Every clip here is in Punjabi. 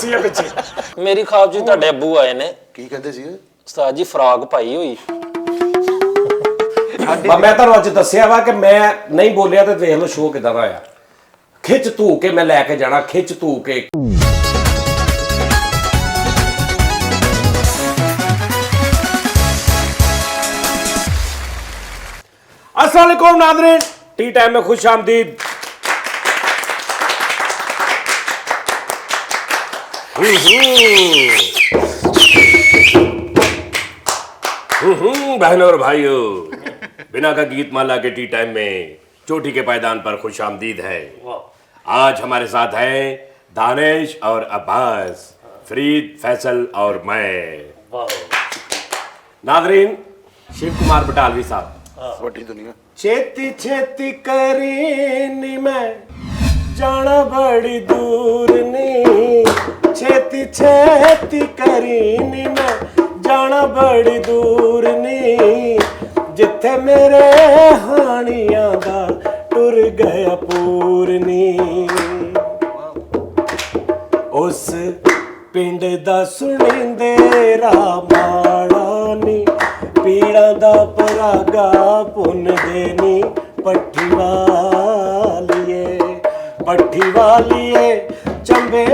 ਕੁਰਸੀ ਹੈ ਪਿੱਛੇ। ਮੇਰੀ ਖਾਬ ਜੀ ਤੁਹਾਡੇ ਅੱਬੂ ਆਏ ਨੇ। ਕੀ ਕਹਿੰਦੇ ਸੀ ਉਸਤਾਦ ਜੀ ਫਰਾਕ ਪਾਈ ਹੋਈ। ਮੈਂ ਤੁਹਾਨੂੰ ਅੱਜ ਦੱਸਿਆ ਵਾ ਕਿ ਮੈਂ ਨਹੀਂ ਬੋਲਿਆ ਤੇ ਵੇਖ ਲਓ ਸ਼ੋਅ ਕਿਦਾਂ ਦਾ ਆਇਆ। ਖਿੱਚ ਧੂ ਕੇ ਮੈਂ ਲੈ ਕੇ ਜਾਣਾ, ਖਿੱਚ ਧੂ ਕੇ। अस्सलाम वालेकुम नाज़रीन, टी टाइम में खुश आमदीद। बहनों और भाइयों, बिना का गीत माला के टी टाइम में चोटी के पायदान पर खुश आमदीद है। आज हमारे साथ हैं दानिश और अब्बास, फरीद, फैसल और मैं। नाज़रीन, शिव कुमार बटालवी साहब। ਵੱਡੀ ਦੁਨੀਆ छेती छेती करी नी मैं जाना बड़ी दूर नी, छेती छेती करी नी मैं जाना बड़ी दूर नी, जिथे मेरे हानियां दा टुर गया पूरनी, उस पिंड दा सुनिंदेरा माड़ा नी, पीड़ा दा परागा पुन देनी, पट्ठी वालिए चंबे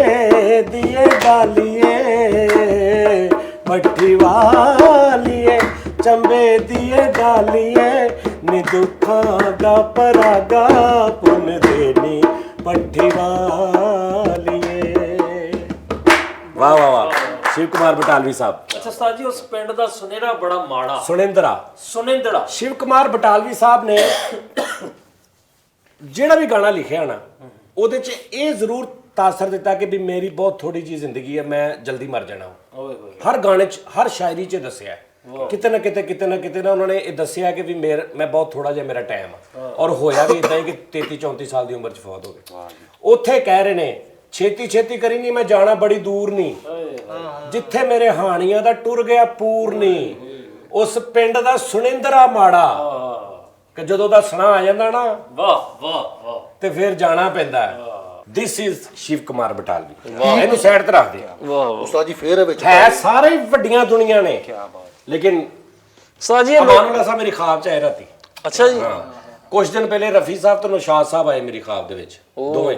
दिए डालिए, पट्ठी वालिए चंबे दिए डालिए, नी दुखा दा परागा पुन देनी, पट्ठी वालिए। वाह वाह वाह, शिव कुमार बटालवी साहब। अच्छा उस्ताद जी, उस पिंड दा सुनेरा बड़ा माड़ा सुनिंदरा शिव कुमार बटालवी साहब ने ਜਿਹੜਾ ਵੀ ਗਾਣਾ ਲਿਖਿਆ ਨਾ ਉਹਦੇ 'ਚ ਇਹ ਜ਼ਰੂਰ ਤਾਸਰ ਦਿੱਤਾ ਕਿ ਵੀ ਮੇਰੀ ਬਹੁਤ ਥੋੜੀ ਜੀ ਜ਼ਿੰਦਗੀ ਹੈ, ਮੈਂ ਜਲਦੀ ਮਰ ਜਾਣਾ। ਹਰ ਗਾਣੇ 'ਚ ਹਰ ਸ਼ਾਇਰੀ 'ਚ ਦੱਸਿਆ ਕਿਤੇ ਨਾ ਕਿਤੇ ਨਾ ਉਹਨਾਂ ਨੇ ਇਹ ਦੱਸਿਆ ਕਿ ਵੀ ਮੈਂ ਬਹੁਤ ਥੋੜਾ ਜਿਹਾ ਮੇਰਾ ਟਾਈਮ ਆ, ਔਰ ਹੋਇਆ ਵੀ ਇਦਾਂ ਹੀ ਕਿ 33-34 ਸਾਲ ਦੀ ਉਮਰ 'ਚ ਫੌਤ ਹੋ ਗਏ। ਉੱਥੇ ਕਹਿ ਰਹੇ ਨੇ ਛੇਤੀ ਛੇਤੀ ਕਰੀ ਨਹੀਂ ਮੈਂ ਜਾਣਾ ਬੜੀ ਦੂਰ ਨਹੀਂ, ਜਿੱਥੇ ਮੇਰੇ ਹਾਣੀਆਂ ਦਾ ਟੁਰ ਗਿਆ ਪੂਰ ਨਹੀਂ, ਉਸ ਪਿੰਡ ਦਾ ਸੁਨਿੰਦਰਾ ਮਾੜਾ, ਕਿ ਜਦੋਂ ਦਾ ਸੁਣਾ ਆ ਜਾਂਦਾ ਨਾ ਵਾਹ ਵਾਹ ਵਾਹ ਤੇ ਫਿਰ ਜਾਣਾ ਪੈਂਦਾ। This is Shiv Kumar Batalvi. ਇਹਨੂੰ ਸਾਈਡ ਤੇ ਰੱਖ ਦੇ। ਵਾਹ ਉਸਤਾਦ ਜੀ ਫੇਰ ਵਿੱਚ ਹੈ ਸਾਰੇ ਹੀ ਵੱਡੀਆਂ ਦੁਨੀਆ ਨੇ, ਲੇਕਿਨ ਉਸਤਾਦ ਜੀ ਮਾਨੂਲਾ ਸਾਹਿਬ ਮੇਰੀ ਖਾਬ ਚ ਆਏ ਰਾਤੀ। ਅੱਛਾ ਜੀ। ਕੁਝ ਦਿਨ ਪਹਿਲੇ ਰਫੀ ਸਾਹਿਬ ਤੇ ਨੌਸ਼ਾਦ ਸਾਹਿਬ ਆਏ ਮੇਰੀ ਖਾਬ ਦੇ ਵਿੱਚ, ਦੋਵੇਂ,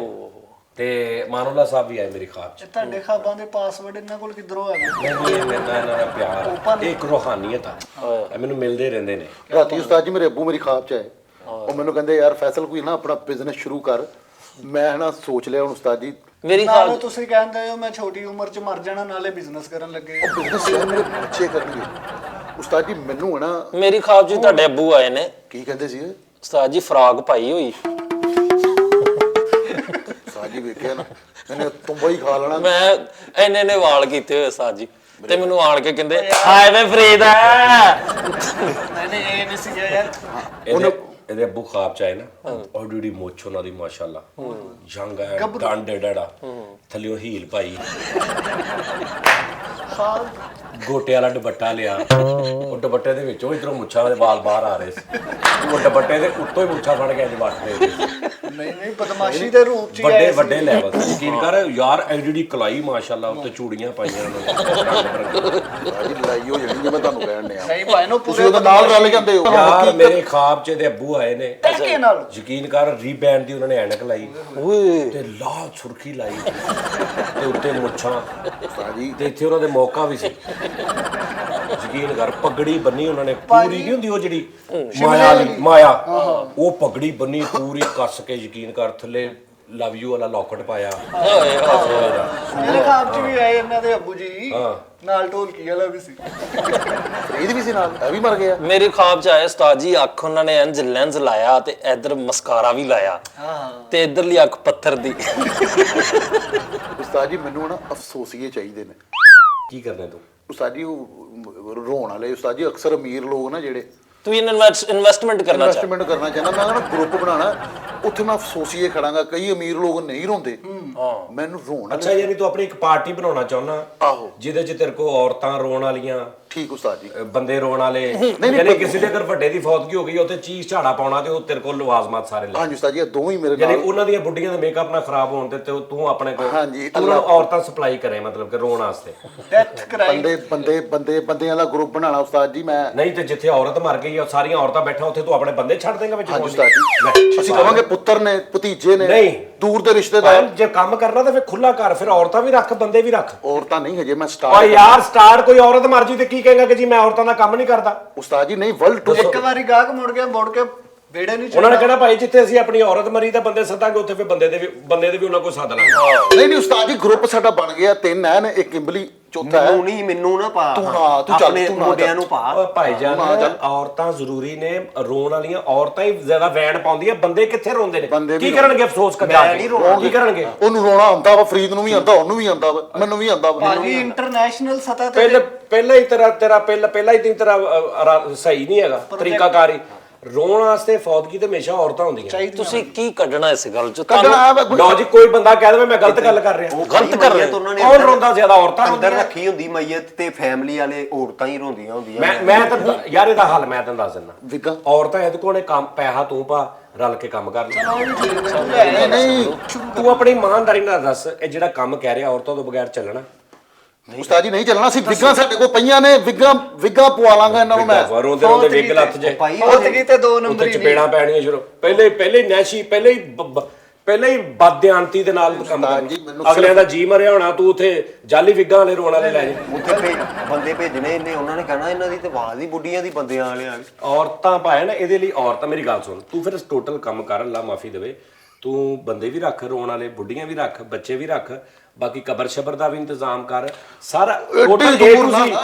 ਤੇ ਮਾਨੂਲਾ ਸਾਹਿਬ ਵੀ ਆਏ ਮੇਰੀ ਖਾਬ ਚ। ਤੁਹਾਡੇ ਖਾਬਾਂ ਦੇ ਪਾਸਵਰਡ ਇਹਨਾਂ ਕੋਲ ਕਿੱਧਰੋਂ ਆ ਗਏ? ਇਹਨਾਂ ਦਾ ਪਿਆਰ ਇੱਕ ਰੂਹਾਨੀਅਤ ਆ, ਇਹ ਮੈਨੂੰ ਮਿਲਦੇ ਰਹਿੰਦੇ ਨੇ। ਰਾਤੀ ਉਸਤਾਦ ਜੀ ਮੇਰੇ ਅੱਬੂ ਮੇਰੀ ਖਾਬ ਚ ਆਏ, ਉਹ ਮੈਨੂੰ ਕਹਿੰਦੇ ਯਾਰ ਫੈਸਲ ਕੋਈ ਨਾ ਆਪਣਾ ਬਿਜ਼ਨਸ ਸ਼ੁਰੂ ਕਰ। ਮੈਂ ਨਾ ਸੋਚ ਲਿਆ ਹੁਣ ਉਸਤਾਦ ਜੀ ਮੇਰੀ ਨਾਲੇ ਖਾਬ ਤੁਸੀਂ ਕਹਿੰਦੇ ਹੋ ਮੈਂ ਛੋਟੀ ਉਮਰ 'ਚ ਮਰ ਜਾਣਾ, ਨਾਲੇ ਬਿਜ਼ਨਸ ਕਰਨ ਲੱਗੇ। ਬਿਜ਼ਨਸ ਮੇਰੇ ਬੱਚੇ ਕਰਨਗੇ। ਉਸਤਾਦ ਜੀ ਮੈਨੂੰ ਹੈ ਨਾ ਮੇਰੀ ਖਾਬ ਜੀ ਤੁਹਾਡੇ ਅੱਬੂ ਆਏ ਨੇ। ਕੀ ਕਹਿੰਦੇ ਸੀ ਉਸਤਾਦ ਜੀ ਫਰਾਕ ਪਾਈ ਹੋਈ। ਉਸਤਾਦ ਜੀ ਵੇਖਿਆ ਨਾ ਮੈਨੇ ਤੁੰਬਾ ਹੀ ਖਾ ਲੈਣਾ। ਮੈਂ ਇੰਨੇ ਨੇ ਵਾਲ ਕੀਤੇ ਹੋਏ ਉਸਤਾਦ ਜੀ, ਤੇ ਮੈਨੂੰ ਆਣ ਕੇ ਕਹਿੰਦੇ ਹਾਏ ਵੇ ਫਰੀਦ ਨਹੀਂ ਇਹ ਨਹੀਂ ਸੀ ਯਾਰ। ਇਹਦੇ ਅੱਬੂ ਖਾਬ ਚ ਆਏ ਨਾ, ਔਡੀ ਮੁੱਛ ਉਹਨਾਂ ਦੀ ਮਾਸ਼ਾਅੱਲਾ, ਜੰਗ ਹੈ, ਡੰਡ ਡੜਾ, ਥੱਲਿਓ ਹੀਲ ਪਾਈ, ਗੋਟੇ ਵਾਲਾ ਦੁਪੱਟਾ ਲਿਆ, ਉਹ ਦੁਪੱਟੇ ਦੇ ਵਿੱਚੋਂ ਇਧਰੋਂ ਮੁੱਛਾਂ ਦੇ ਵਾਲ ਬਾਹਰ ਆ ਰਹੇ ਸੀ, ਉਹ ਦੁਪੱਟੇ ਦੇ ਉੱਤੋਂ ਹੀ ਮੁੱਛਾਂ ਫੜ ਕੇ ਅੱਜ ਵੱਟਦੇ ਨਹੀਂ ਬਦਮਾਸ਼ੀ ਦੇ ਰੂਪ 'ਚ ਵੱਡੇ ਲੈਵਲ ਤੇ। ਯਕੀਨ ਕਰ ਯਾਰ, ਐਡੀ ਕਲਾਈ ਮਾਸ਼ਾਅੱਲਾ, ਉੱਤੇ ਚੂੜੀਆਂ ਪਾਈਆਂ ਉਹਨਾਂ ਨੇ। ਲੜਾਈ ਹੋ ਜਾਣੀ ਜੇ ਮੈਂ ਤੁਹਾਨੂੰ ਕਹਿਣ ਡਿਆ। ਨਹੀਂ ਭਾਈ ਨੂੰ ਤੁਸੀਂ ਉਹਦੇ ਨਾਲ ਰਲ ਜਾਂਦੇ ਹੋ ਯਾਰ। ਮੇਰੇ ਖਾਬ ਚ ਇਹਦੇ ਅੱਬੂ ਆਏ ਨੇ, ਨਾਲ ਯਕੀਨ ਕਰ ਰੀਬੈਂਡ ਦੀ ਉਹਨਾਂ ਨੇ ਐਨਕ ਲਾਈ ਤੇ ਲਾਲ ਸੁਰਖੀ ਲਾਈ ਤੇ ਉੱਤੇ ਮੁੱਛਾਂ, ਤੇ ਇੱਥੇ ਉਹਨਾਂ ਦੇ ਮੌਕਾ ਵੀ ਸੀ। ਯਕੀਨ ਕਰ ਪਗੜੀ ਬੰਨੀ ਉਹਨਾਂ ਨੇ ਪੂਰੀ, ਨਹੀਂ ਹੁੰਦੀ ਉਹ ਜਿਹੜੀ ਮਾਇਆ, ਉਹ ਪਗੜੀ ਬੰਨੀ ਪੂਰੀ ਕੱਸ ਕੇ, ਯਕੀਨ ਕਰ ਥੱਲੇ ਲਵ ਯੂ ਵਾਲਾ ਲੌਕਟ ਪਾਇਆ। ਮੇਰੇ ਖਾਬ 'ਚ ਵੀ ਆਏ ਇਹਨਾਂ ਦੇ ਅੱਬੂ ਜੀ, ਨਾਲ ਢੋਲਕੀ ਵਾਲਾ ਵੀ ਸੀ। ਫਰੀਦ ਵੀ ਸੀ ਨਾਲ, ਇਹ ਵੀ ਮਰ ਗਿਆ। ਮੇਰੀ ਖਾਬ ਚ ਆਏ ਉਸਤਾਦ ਜੀ, ਅੱਖ ਉਹਨਾਂ ਨੇ ਇੰਜ ਲੈਂਸ ਲਾਇਆ ਤੇ ਇਧਰ ਮਸਕਾਰਾ ਵੀ ਲਾਇਆ, ਤੇ ਇਧਰਲੀ ਅੱਖ ਪੱਥਰ ਦੀ। ਉਸਤਾਦ ਜੀ ਮੈਨੂੰ ਨਾ ਅਫਸੋਸੀਏ ਚਾਹੀਦੇ ਨੇ। ਕੀ ਕਰਨਾ ਤੂੰ? ਉਸਤਾਦ ਜੀ ਉਹ ਰੋਣ ਵਾਲੇ ਉਸਤਾਦ ਜੀ ਅਕਸਰ ਅਮੀਰ ਲੋਕ ਨਾ ਜਿਹੜੇ ਤੂੰ ਇਨਵੈਸਟਮੈਂਟ ਕਰਨਾ ਇਨਵੈਸਟਮੈਂਟ ਕਰਨਾ ਚਾਹੁੰਦਾ, ਮੈਂ ਨਾ ਗਰੁੱਪ ਬਣਾਣਾ, ਉੱਥੇ ਮੈਂ ਅਫਸੋਸੀਏ ਖੜਾਂਗਾ। ਕਈ ਅਮੀਰ ਲੋਕ ਨਹੀਂ ਰੋਂਦੇ, ਮੈਨੂੰ ਰੋਣ। ਅੱਛਾ ਯਾਨੀ ਤੂੰ ਆਪਣੀ ਇੱਕ ਪਾਰਟੀ ਬਣਾਉਣਾ ਚਾਹੁੰਦਾ ਆਹੋ, ਜਿਹਦੇ 'ਚ ਤੇਰੇ ਕੋਲ ਔਰਤਾਂ ਰੋਣ ਵਾਲੀਆਂ, ਠੀਕ ਉਸਤਾਦ ਜੀ। ਬੰਦੇ ਰੋਣ ਵਾਲੇ ਯਾਨੀ ਕਿਸੇ ਦੇ ਅਗਰ ਵੱਡੇ ਦੀ ਫੌਤਗੀ ਹੋ ਗਈ ਉੱਥੇ ਚੀਜ਼ ਝਾੜਾ ਪਾਉਣਾ ਤੇ ਉਹ ਤੇਰੇ ਕੋਲ ਲਵਾਜ਼ਮਾਤ ਸਾਰੇ ਲੈ ਹਾਂਜੀ ਉਸਤਾਦ ਜੀ, ਇਹ ਦੋਵੇਂ ਹੀ ਮੇਰੇ ਯਾਨੀ ਨਾਲ। ਉਹਨਾਂ ਦੀਆਂ ਬੁੱਢੀਆਂ ਦਾ ਮੇਕਅਪ ਨਾ ਖਰਾਬ ਹੋਣ ਤੇ ਤੂੰ ਆਪਣੇ ਕੋਲ ਹਾਂਜੀ, ਤੂੰ ਔਰਤਾਂ ਸਪਲਾਈ ਕਰੇ ਮਤਲਬ ਕਿ ਰੋਣ ਵਾਸਤੇ। ਡੈਥ ਕਰਾਈ ਬੰਦਿਆਂ ਦਾ ਗਰੁੱਪ ਬਣਾਉਣਾ ਉਸਤਾਦ ਜੀ ਮੈਂ। ਨਹੀਂ ਤੇ ਜਿੱਥੇ ਔਰਤ ਮਰ ਗਈ ਆ ਸਾਰੀਆਂ ਔਰਤਾਂ ਬੈਠਾ ਉੱਥੇ ਤੂੰ ਆਪਣੇ ਬੰਦੇ ਛੱਡ ਦੇਂਗਾ ਵਿੱਚ ਹਾਂਜੀ ਰੋਣ ਉਸਤਾਦ ਲਈ? ਜੀ, ਅਸੀਂ ਕਹਾਂਗੇ ਪੁੱਤਰ ਨੇ, ਭਤੀਜੇ ਨੇ, ਨਹੀਂ। ਦੂਰ ਦੇ ਰਿਸ਼ਤੇਦਾਰ। ਜੇ ਕੰਮ ਕਰਨਾ ਤਾਂ ਫਿਰ ਖੁੱਲਾ ਕਰ, ਫਿਰ ਔਰਤਾਂ ਵੀ ਰੱਖ ਬੰਦੇ ਵੀ ਰੱਖ। ਔਰਤਾਂ ਨਹੀਂ, ਹਜੇ ਮੈਂ ਆ ਸਟਾਰਟ। ਯਾਰ ਸਟਾਰਟ ਕੋਈ ਔਰਤ ਮਰ ਜੀ ਤੇ ਕੀ ਕਹੇਗਾ ਕਿ ਜੀ ਮੈਂ ਔਰਤਾਂ ਦਾ ਕੰਮ ਨਹੀਂ ਕਰਦਾ। ਉਸਤਾਦ ਜੀ ਨਹੀਂ, ਵਰਲਡ ਟੂਰ। ਇੱਕ ਵਾਰੀ ਗਾਹਕ ਮੁੜ ਕੇ ਵੇੜੇ ਨਹੀਂ ਉਹਨਾਂ ਨੇ ਕਹਿਣਾ ਭਾਈ ਜਿੱਥੇ ਅਸੀਂ ਆਪਣੀ ਔਰਤ ਮਰੀ ਤਾਂ ਬੰਦੇ ਸੱਦਾਂਗੇ ਉੱਥੇ ਫਿਰ ਬੰਦੇ ਦੇ ਵੀ ਉਹਨਾਂ ਕੋਲ ਸੱਦ ਲਾਂਗੇ। ਨਹੀਂ ਉਸਤਾਦ ਜੀ, ਗਰੁੱਪ ਸਾਡਾ ਬਣ ਗਿਆ, 3 ਐ, ਇੱਕ ਇੰਬਲੀ, ਚੌਥਾ ਹੈ। ਮੈਨੂੰ ਨਾ ਪਾ, ਤੂੰ ਹਾਂ, ਤੂੰ ਚੱਲ, ਆਪਣੇ ਤੂੰ ਨਾ ਮੁੰਡਿਆਂ ਚੱਲ। ਨੂੰ ਪਾ। ਓ ਭਾਈਜਾਨ ਔਰਤਾਂ ਜ਼ਰੂਰੀ ਨੇ, ਰੋਣ ਵਾਲੀਆਂ ਔਰਤਾਂ ਹੀ ਜ਼ਿਆਦਾ ਵੈਣ ਪਾਉਂਦੀਆਂ, ਬੰਦੇ ਕਿੱਥੇ ਰੋਂਦੇ ਬੰਦੇ ਨੇ? ਵੀ ਕੀ ਕਰਨਗੇ ਅਫਸੋਸ ਕਰਦਾ ਕੀ ਕਰਨਗੇ? ਉਹਨੂੰ ਰੋਣਾ ਆਉਂਦਾ ਵਾ, ਫਰੀਦ ਨੂੰ ਵੀ ਆਉਂਦਾ, ਉਹਨੂੰ ਵੀ ਆਉਂਦਾ ਵਾ, ਮੈਨੂੰ ਵੀ ਆਉਂਦਾ ਵਾ। ਭਾਜੀ ਇੰਟਰਨੈਸ਼ਨਲ ਸਤਹ ਤੇ ਪਹਿਲਾਂ ਹੀ ਤੇਰਾ ਸਹੀ ਨਹੀਂ ਹੈਗਾ ਤਰੀਕਾਕਾਰੀ। ਰੋਣ ਵਾਸਤੇ ਫੌਤਗੀ ਤੇ ਹਮੇਸ਼ਾ ਔਰਤਾਂ ਹੁੰਦੀਆਂ। ਤੁਸੀਂ ਕੀ ਕੱਢਣਾ ਇਸ ਗੱਲ ਚ? ਕੱਢਣਾ ਵਾ ਲਓ ਜੀ, ਕੋਈ ਬੰਦਾ ਕਹਿ ਦੇਵੇ ਮੈਂ ਗਲਤ ਗੱਲ ਕਰ ਰਿਹਾ, ਗਲਤ ਕਰ ਰਹੇ। ਕੌਣ ਰੋਂਦਾ ਜ਼ਿਆਦਾ? ਔਰਤਾਂ ਅੰਦਰ ਰੋਂਦੀਆਂ। ਰੱਖੀ ਹੁੰਦੀ ਮਈਤ ਤੇ ਫੈਮਿਲੀ ਵਾਲੇ ਔਰਤਾਂ ਹੀ ਰੋਂਦੀਆਂ ਹੁੰਦੀਆਂ। ਮੈਂ ਤਾਂ ਯਾਰ ਇਹਦਾ ਹੱਲ ਮੈਂ ਤੈਨੂੰ ਦੱਸ ਦਿੰਦਾ। ਵਿਗਾ ਔਰਤਾਂ ਇਹਦੇ ਕੋਲੇ ਕੰਮ ਪੈਸਾ ਤੂੰ ਪਾ, ਰਲ ਕੇ ਕੰਮ ਕਰ ਨਹੀਂ ਲੈ। ਨਹੀਂ ਤੂੰ ਆਪਣੀ ਇਮਾਨਦਾਰੀ ਨਾਲ ਦੱਸ, ਇਹ ਜਿਹੜਾ ਕੰਮ ਕਹਿ ਰਿਹਾ ਔਰਤਾਂ ਤੋਂ ਬਗੈਰ ਚੱਲਣਾ? ਉਸਤਾਦ ਜੀ ਨਹੀਂ ਚੱਲਣਾ ਸੀ। ਵਿਗਾ ਸਾਡੇ ਕੋਲ ਪਈਆਂ ਨੇ, ਵਿਗਾ ਪਵਾ ਲਾਂਗਾ ਇਹਨਾਂ ਨੂੰ ਮੈਂ। ਰੋਂਦੇ ਰੋਂਦੇ ਵਿਗ ਲੱਥ ਜੇ ਭਾਈ ਫੌਤਗੀ ਤੇ 2 ਨੰਬਰ ਉੱਥੇ ਹੀ ਚਪੇੜਾਂ ਪੈਣੀਆਂ ਸ਼ੁਰੂ। ਪਹਿਲੇ ਨੈਸ਼ੀ, ਪਹਿਲੇ ਹੀ ਬਦਿਆਨਤੀ ਦੇ ਨਾਲ ਕੰਮ ਉਸਤਾਦ ਜੀ, ਕਰਨਾ। ਮੈਨੂੰ ਅਗਲਿਆਂ ਦਾ ਜੀ ਮਰਿਆ ਹੋਣਾ, ਤੂੰ ਉੱਥੇ ਜਾਲੀ ਵਿਗਾਂ ਵਾਲੇ ਰੋਣ ਵਾਲੇ ਲੈ ਜਾ। ਉੱਥੇ ਬੰਦੇ ਭੇਜਣੇ ਇਹਨੇ, ਉਹਨਾਂ ਨੇ ਕਹਿਣਾ ਇਹਨਾਂ ਦੀ ਤੇ ਆਵਾਜ਼ ਹੀ ਬੁੱਢੀਆਂ ਦੀ ਬੰਦਿਆਂ ਵਾਲਿਆਂ ਦੀ। ਔਰਤਾਂ ਪਾਏ ਨਾ ਇਹਦੇ ਲਈ। ਔਰਤਾਂ ਮੇਰੀ ਗੱਲ ਸੁਣ, ਤੂੰ ਫਿਰ ਟੋਟਲ ਕੰਮ ਕਰ, ਅੱਲਾ ਮਾਫੀ ਦੇਵੇ। ਤੂੰ ਬੰਦੇ ਵੀ ਰੱਖ, ਰੋਣ ਵਾਲੇ, ਬੁੱਢੀਆਂ ਵੀ ਰੱਖ, ਬੱਚੇ ਵੀ ਰੱਖ, ਬਾਕੀ ਕਬਰ ਸ਼ਬਰ ਦਾ ਵੀ ਇੰਤਜ਼ਾਮ ਕਰ। ਸਾਰਾ ਟੋਟਲ A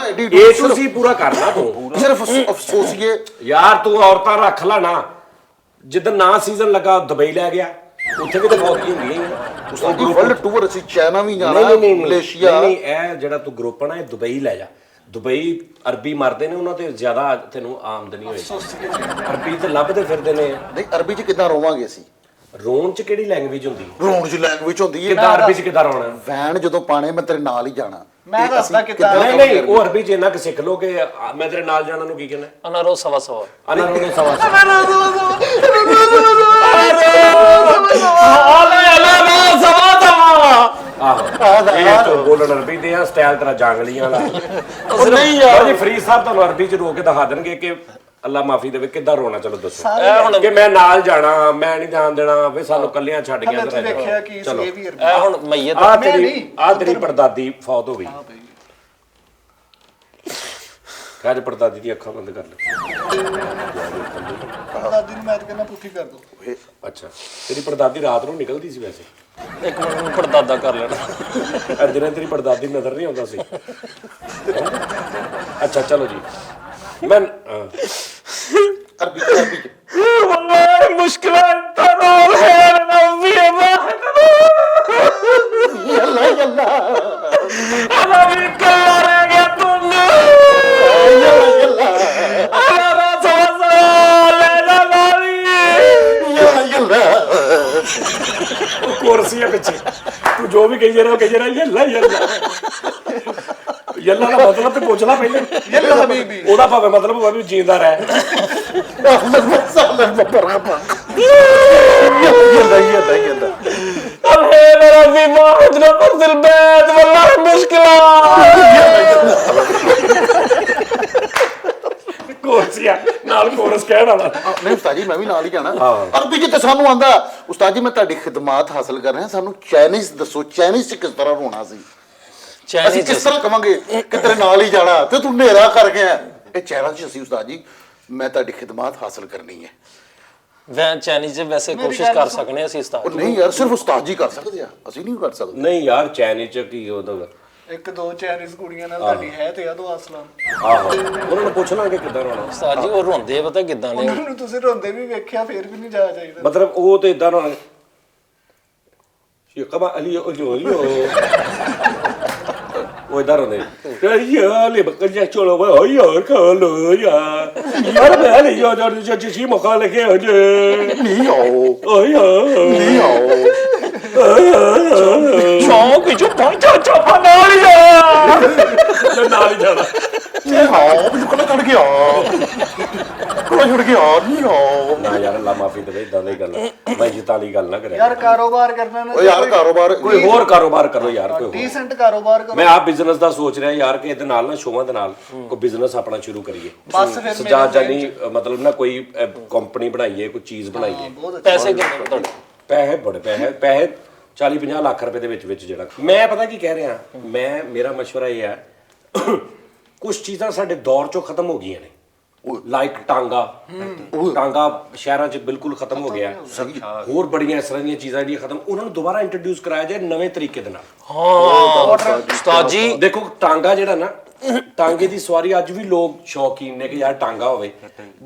to Z ਪੂਰਾ ਕਰਨਾ ਤੂੰ। ਸਿਰਫ ਅਫਸੋਸੀਏ ਯਾਰ ਤੂੰ ਔਰਤਾਂ ਰੱਖ ਲੈ ਨਾ। ਜਿੱਦਣ ਨਾ ਸੀਜ਼ਨ ਲੱਗਾ ਦੁਬਈ ਲੈ ਗਿਆ, ਉੱਥੇ ਵੀ ਤਾਂ ਫੌਤਗੀ ਹੁੰਦੀਆਂ ਹੀ ਆ। ਉਸਤਾਦ ਜੀ ਵਰਲਡ ਟੂਰ, ਅਸੀਂ ਚਾਈਨਾ ਵੀ ਜਾਣਾ, ਨਹੀਂ ਮਲੇਸ਼ੀਆ। ਨਹੀਂ, ਇਹ ਜਿਹੜਾ ਤੂੰ ਗਰੁੱਪ ਨਾ, ਇਹ ਦੁਬਈ ਲੈ ਜਾ। ਦੁਬਈ ਅਰਬੀ ਮਰਦੇ ਨੇ, ਉਹਨਾਂ ਤੇ ਜ਼ਿਆਦਾ ਤੈਨੂੰ ਆਮਦਨੀ ਹੋਏਗੀ। ਅਰਬੀ ਤੇ ਲੱਭਦੇ ਫਿਰਦੇ ਨੇ। ਨਹੀਂ ਅਰਬੀ ਚ ਕਿੱਦਾਂ ਰੋਵਾਂਗੇ ਅਸੀਂ? ਰੋਣ ਚ ਕਿਹੜੀ ਲੈਂਗੁਏਜ ਹੁੰਦੀ? ਰੋਣ ਚ ਲੈਂਗੁਏਜ ਹੁੰਦੀ ਹੈ। ਕਿੱਦਾਂ ਅਰਬੀ ਚ ਕਿੱਦਾਂ ਰੋਣਾ? ਵੈਨ ਜਦੋਂ ਪਾਣੇ ਮੈਂ ਤੇਰੇ ਨਾਲ ਹੀ ਜਾਣਾ। ਮੈਂ ਦੱਸਦਾ ਕਿੱਦਾਂ। ਨਹੀਂ ਉਹ ਅਰਬੀ ਚ ਇੰਨਾ ਕਿ ਸਿੱਖ ਲੋ ਕਿ ਮੈਂ ਤੇਰੇ ਨਾਲ ਜਾਣਾ ਨੂੰ ਕੀ ਕਹਿੰਦਾ? ਅਨਾਰੋ ਸਵਾ ਸਵਾ। ਅਨਾਰੋ ਨੂੰ ਸਵਾ ਆਹੋ ਇਹ ਤੋਂ ਬੋਲਣ ਅਰਬੀ ਦੇ ਆ, ਸਟਾਈਲ ਤੇਰਾ ਜੰਗਲੀਆਂ ਵਾਲਾ। ਉਹ ਨਹੀਂ ਯਾਰ ਜੀ, ਫਰੀਦ ਸਾਹਿਬ ਤੁਹਾਨੂੰ ਅਰਬੀ ਚ ਰੋ ਕੇ ਦਿਖਾ ਦੇਣਗੇ ਕਿ ਅੱਲਾ ਮਾਫੀ ਦੇਵੇ ਕਿੱਦਾਂ ਰੋਣਾ। ਚਲੋ ਦੱਸੋ। ਇਹ ਹੁਣ ਕਿ ਮੈਂ ਨਾਲ ਜਾਣਾ, ਮੈਂ ਨਹੀਂ ਜਾਣ ਦੇਣਾ, ਵੇ ਸਾਨੂੰ ਕੱਲਿਆਂ ਛੱਡ ਗਿਆ। ਤੂੰ ਵੇਖਿਆ ਕੀ ਸੀ ਇਹ ਵੀ ਇਹ ਹੁਣ ਮਈਤ ਆ ਤੇਰੀ ਪੜਦਾਦੀ ਫੌਤ ਹੋ ਗਈ। ਕਾਜ ਪੜਦਾਦੀ ਦੀ ਅੱਖਾਂ ਬੰਦ ਕਰ ਲੈ। ਦਾਦੀ ਨੂੰ ਮੈਂ ਤਾਂ ਕਹਿੰਦਾ ਪੁੱਠੀ ਕਰ ਦੋ। ਅੱਛਾ, ਤੇਰੀ ਪੜਦਾਦੀ ਰਾਤ ਨੂੰ ਨਿਕਲਦੀ ਸੀ ਵੈਸੇ? ਇੱਕ ਮਿੰਟ ਨੂੰ ਪੜਦਾਦਾ ਕਰ ਲੈਣਾ। ਦਿਨੇ ਤੇਰੀ ਪੜਦਾਦੀ ਨਜ਼ਰ ਨਹੀਂ ਆਉਂਦਾ ਸੀ? ਅੱਛਾ ਚਲੋ ਜੀ, ਮੈਂ ਅਰਬੀ ਚ والله مشكلة انت نور خير نوفي واحد ਯੱਲਾ ਯੱਲਾ انا بيكرر يا دنيا انا راس وصل لا ماري ਯੱਲਾ ਕੁਰਸੀਆਂ ਪਿੱਛੇ ਤੂੰ ਜੋ ਵੀ ਕਹੀ ਜਾ ਰਿਹਾ ਯੱਲਾ ਯੱਲਾ। ਯੱਲਾ ਦਾ ਮਤਲਬ ਤੇ ਪੁੱਛ ਲੈ ਪਹਿਲੇ। ਯੱਲਾ ਹਬੀਬੀ। ਉਹਦਾ ਭਾਵੇਂ ਮਤਲਬ ਹੋਵੇ ਵੀ ਜੀਂਦਾ ਰਹਿ। ਯੱਲਾ الحين ربي ما عندنا فرد البيت والله مشكلة ਕੁਰਸੀਆਂ ਨਾਲ ਕੋਰਸ ਕਹਿਣ ਵਾਲਾ। ਨਹੀਂ ਉਸਤਾਦ ਜੀ, ਮੈਂ ਵੀ ਨਾਲ ਹੀ ਜਾਣਾ। ਅਰਬੀ ਚ ਤੇ ਸਾਨੂੰ ਆਂਦਾ। ਉਸਤਾਦ ਜੀ ਮੈਂ ਤੁਹਾਡੀ ਖਿਦਮਤ ਹਾਸਲ ਕਰ ਰਿਹਾ। ਸਾਨੂੰ ਚਾਈਨੀਜ਼ ਦੱਸੋ, ਚਾਈਨੀਜ਼ ਚ ਕਿਸ ਤਰ੍ਹਾਂ ਰੋਣਾ ਸੀ? ਅਸੀਂ ਕਿਸ ਤਰ੍ਹਾਂ ਕਵਾਂਗੇ ਕਿ ਤੇਰੇ ਨਾਲ ਹੀ ਜਾਣਾ ਤੇ ਤੂੰ ਹਨੇਰਾ ਕਰ ਗਿਆ? ਇਹ ਚਾਈਨਾ ਚ ਅਸੀਂ ਉਸਤਾਦ ਜੀ, ਮੈਂ ਤੁਹਾਡੀ ਖਿਦਮਤ ਹਾਸਲ ਕਰਨੀ ਹੈ। ਵੈਨ ਚਾਈਨੀਜ਼ ਵੈਸੇ ਕੋਸ਼ਿਸ਼ ਕਰ ਸਕਨੇ ਅਸੀਂ ਉਹ ਉਸਤਾਦ। ਨਹੀਂ ਯਾਰ, ਸਿਰਫ ਉਸਤਾਦ ਜੀ ਕਰ ਸਕਦੇ ਆ, ਅਸੀਂ ਨਹੀਂ ਕਰ ਸਕਦੇ। ਨਹੀਂ ਯਾਰ ਚਾਈਨੀਜ਼ ਚ ਕੀ ਉਹਦਾ? ਇੱਕ ਦੋ ਚਾਈਨੀਜ਼ ਕੁੜੀਆਂ ਨਾਲ ਤੁਹਾਡੀ ਹੈ ਤੇ ਆ ਦੋ ਅਸਲਾਮ। ਆਹੋ ਉਹਨਾਂ ਨੂੰ ਪੁੱਛ ਲਾਂਗੇ ਕਿੱਦਾਂ ਰੋਣਾ। ਉਸਤਾਦ ਜੀ ਉਹ ਰੋਂਦੇ ਪਤਾ ਕਿਦਾਂ ਨੇ? ਉਹਨਾਂ ਨੂੰ ਤੁਸੀਂ ਰੋਂਦੇ ਵੀ ਵੇਖਿਆ, ਫੇਰ ਵੀ ਨਹੀਂ ਜਾਇਆ ਚਾਹੀਦਾ। ਮਤਲਬ ਉਹ ਤੇ ਇਦਾਂ ਰੋਣਾ। ਸ਼ੇਖਾ ਅਲੀ ਉਹ ਉਹ ਇਦਾਂ ਰੋਂਦੇ ਯਾਰ ਲੈ ਬੱਕਰ ਜਾ ਚੋਲੋ ਵਾ ਹੋਈ ਹੋਰ ਖਾ ਲੋ ਯਾਰ ਯਾਰ ਮੈਂ ਲਈ ਜੋ ਜੀ ਮੌਕਾ ਲਗੇ ਹੋ ਜੇ ਨਹੀਂ ਆਓ, ਓਏ ਨਹੀਂ ਆਓ। ਚੌਂਕ ਵਿੱਚੋਂ ਪਹੁੰਚਾ ਚਾਪਾ ਨਾਲ ਹੀ ਜਾ ਨਾਲ ਹੀ ਜਾਣਾ। ਆਓ ਮੈਨੂੰ ਕੋਲ ਚੜ ਗਿਆ ਕੋਲ ਚੜ ਗਿਆ ਨਹੀਂ ਆਓ ਨਾ ਯਾਰ ਅੱਲਾ ਮਾਫੀ ਦੇਵੇ ਇਦਾਂ ਦੀ ਗੱਲ ਮੈਂ ਜਿੱਤਾਂ ਦੀ ਗੱਲ ਨਾ ਕਰਿਆ ਯਾਰ ਕਾਰੋਬਾਰ ਕਰਨਾ ਨਾ ਓ ਯਾਰ ਕਾਰੋਬਾਰ ਕੋਈ ਹੋਰ ਕਾਰੋਬਾਰ ਕਰੋ ਯਾਰ ਕੋਈ ਹੋਰ। ਡੀਸੈਂਟ ਕਾਰੋਬਾਰ ਕਰੋ। ਮੈਂ ਆਪ ਬਿਜ਼ਨਸ ਦਾ ਸੋਚ ਰਿਹਾ ਯਾਰ ਕਿ ਇਹਦੇ ਨਾਲ ਨਾ ਸ਼ੋਆਂ ਦੇ ਨਾਲ ਕੋਈ ਬਿਜ਼ਨਸ ਆਪਣਾ ਸ਼ੁਰੂ ਕਰੀਏ ਬਸ ਫਿਰ ਸਜਾ ਜਾਨੀ ਮਤਲਬ ਨਾ ਕੋਈ ਕੰਪਨੀ ਬਣਾਈਏ ਕੋਈ ਚੀਜ਼ ਬਣਾਈਏ। ਪੈਸੇ ਕਿੰਨੇ ਨੇ ਤੁਹਾਡੇ? ਪੈਸੇ ਬੜੇ ਪੈਸੇ 40-50 ਲੱਖ ਰੁਪਏ ਦੇ ਵਿੱਚ ਜਿਹੜਾ ਮੈਂ ਪਤਾ ਕੀ ਕਹਿ ਰਿਹਾ ਮੇਰਾ ਮਸ਼ਵਰਾ ਇਹ ਹੈ ਕੁਝ ਚੀਜ਼ਾਂ ਸਾਡੇ ਦੌਰ ਚੋਂ ਖਤਮ ਹੋ ਗਈਆਂ ਨੇ ਲਾਈਕ ਟਾਂਗਾ ਸ਼ਹਿਰਾਂ 'ਚ ਬਿਲਕੁਲ ਖਤਮ ਹੋ ਗਿਆ ਹੋਰ ਬੜੀਆਂ ਇਸ ਤਰ੍ਹਾਂ ਦੀਆਂ ਚੀਜ਼ਾਂ ਜਿਹੜੀਆਂ ਖਤਮ ਉਹਨਾਂ ਨੂੰ ਦੁਬਾਰਾ ਇੰਟਰੋਡਿਊਸ ਕਰਾਇਆ ਜਾਏ ਨਵੇਂ ਤਰੀਕੇ ਦੇ ਨਾਲ। ਹਾਂ ਉਸਤਾਦ ਜੀ ਦੇਖੋ ਟਾਂਗਾ ਜਿਹੜਾ ਨਾ ਟਾਂਗੇ ਦੀ ਸਵਾਰੀ ਅੱਜ ਵੀ ਲੋਕ ਸ਼ੌਕੀਨ ਨੇ ਕਿ ਯਾਰ ਟਾਂਗਾ ਹੋਵੇ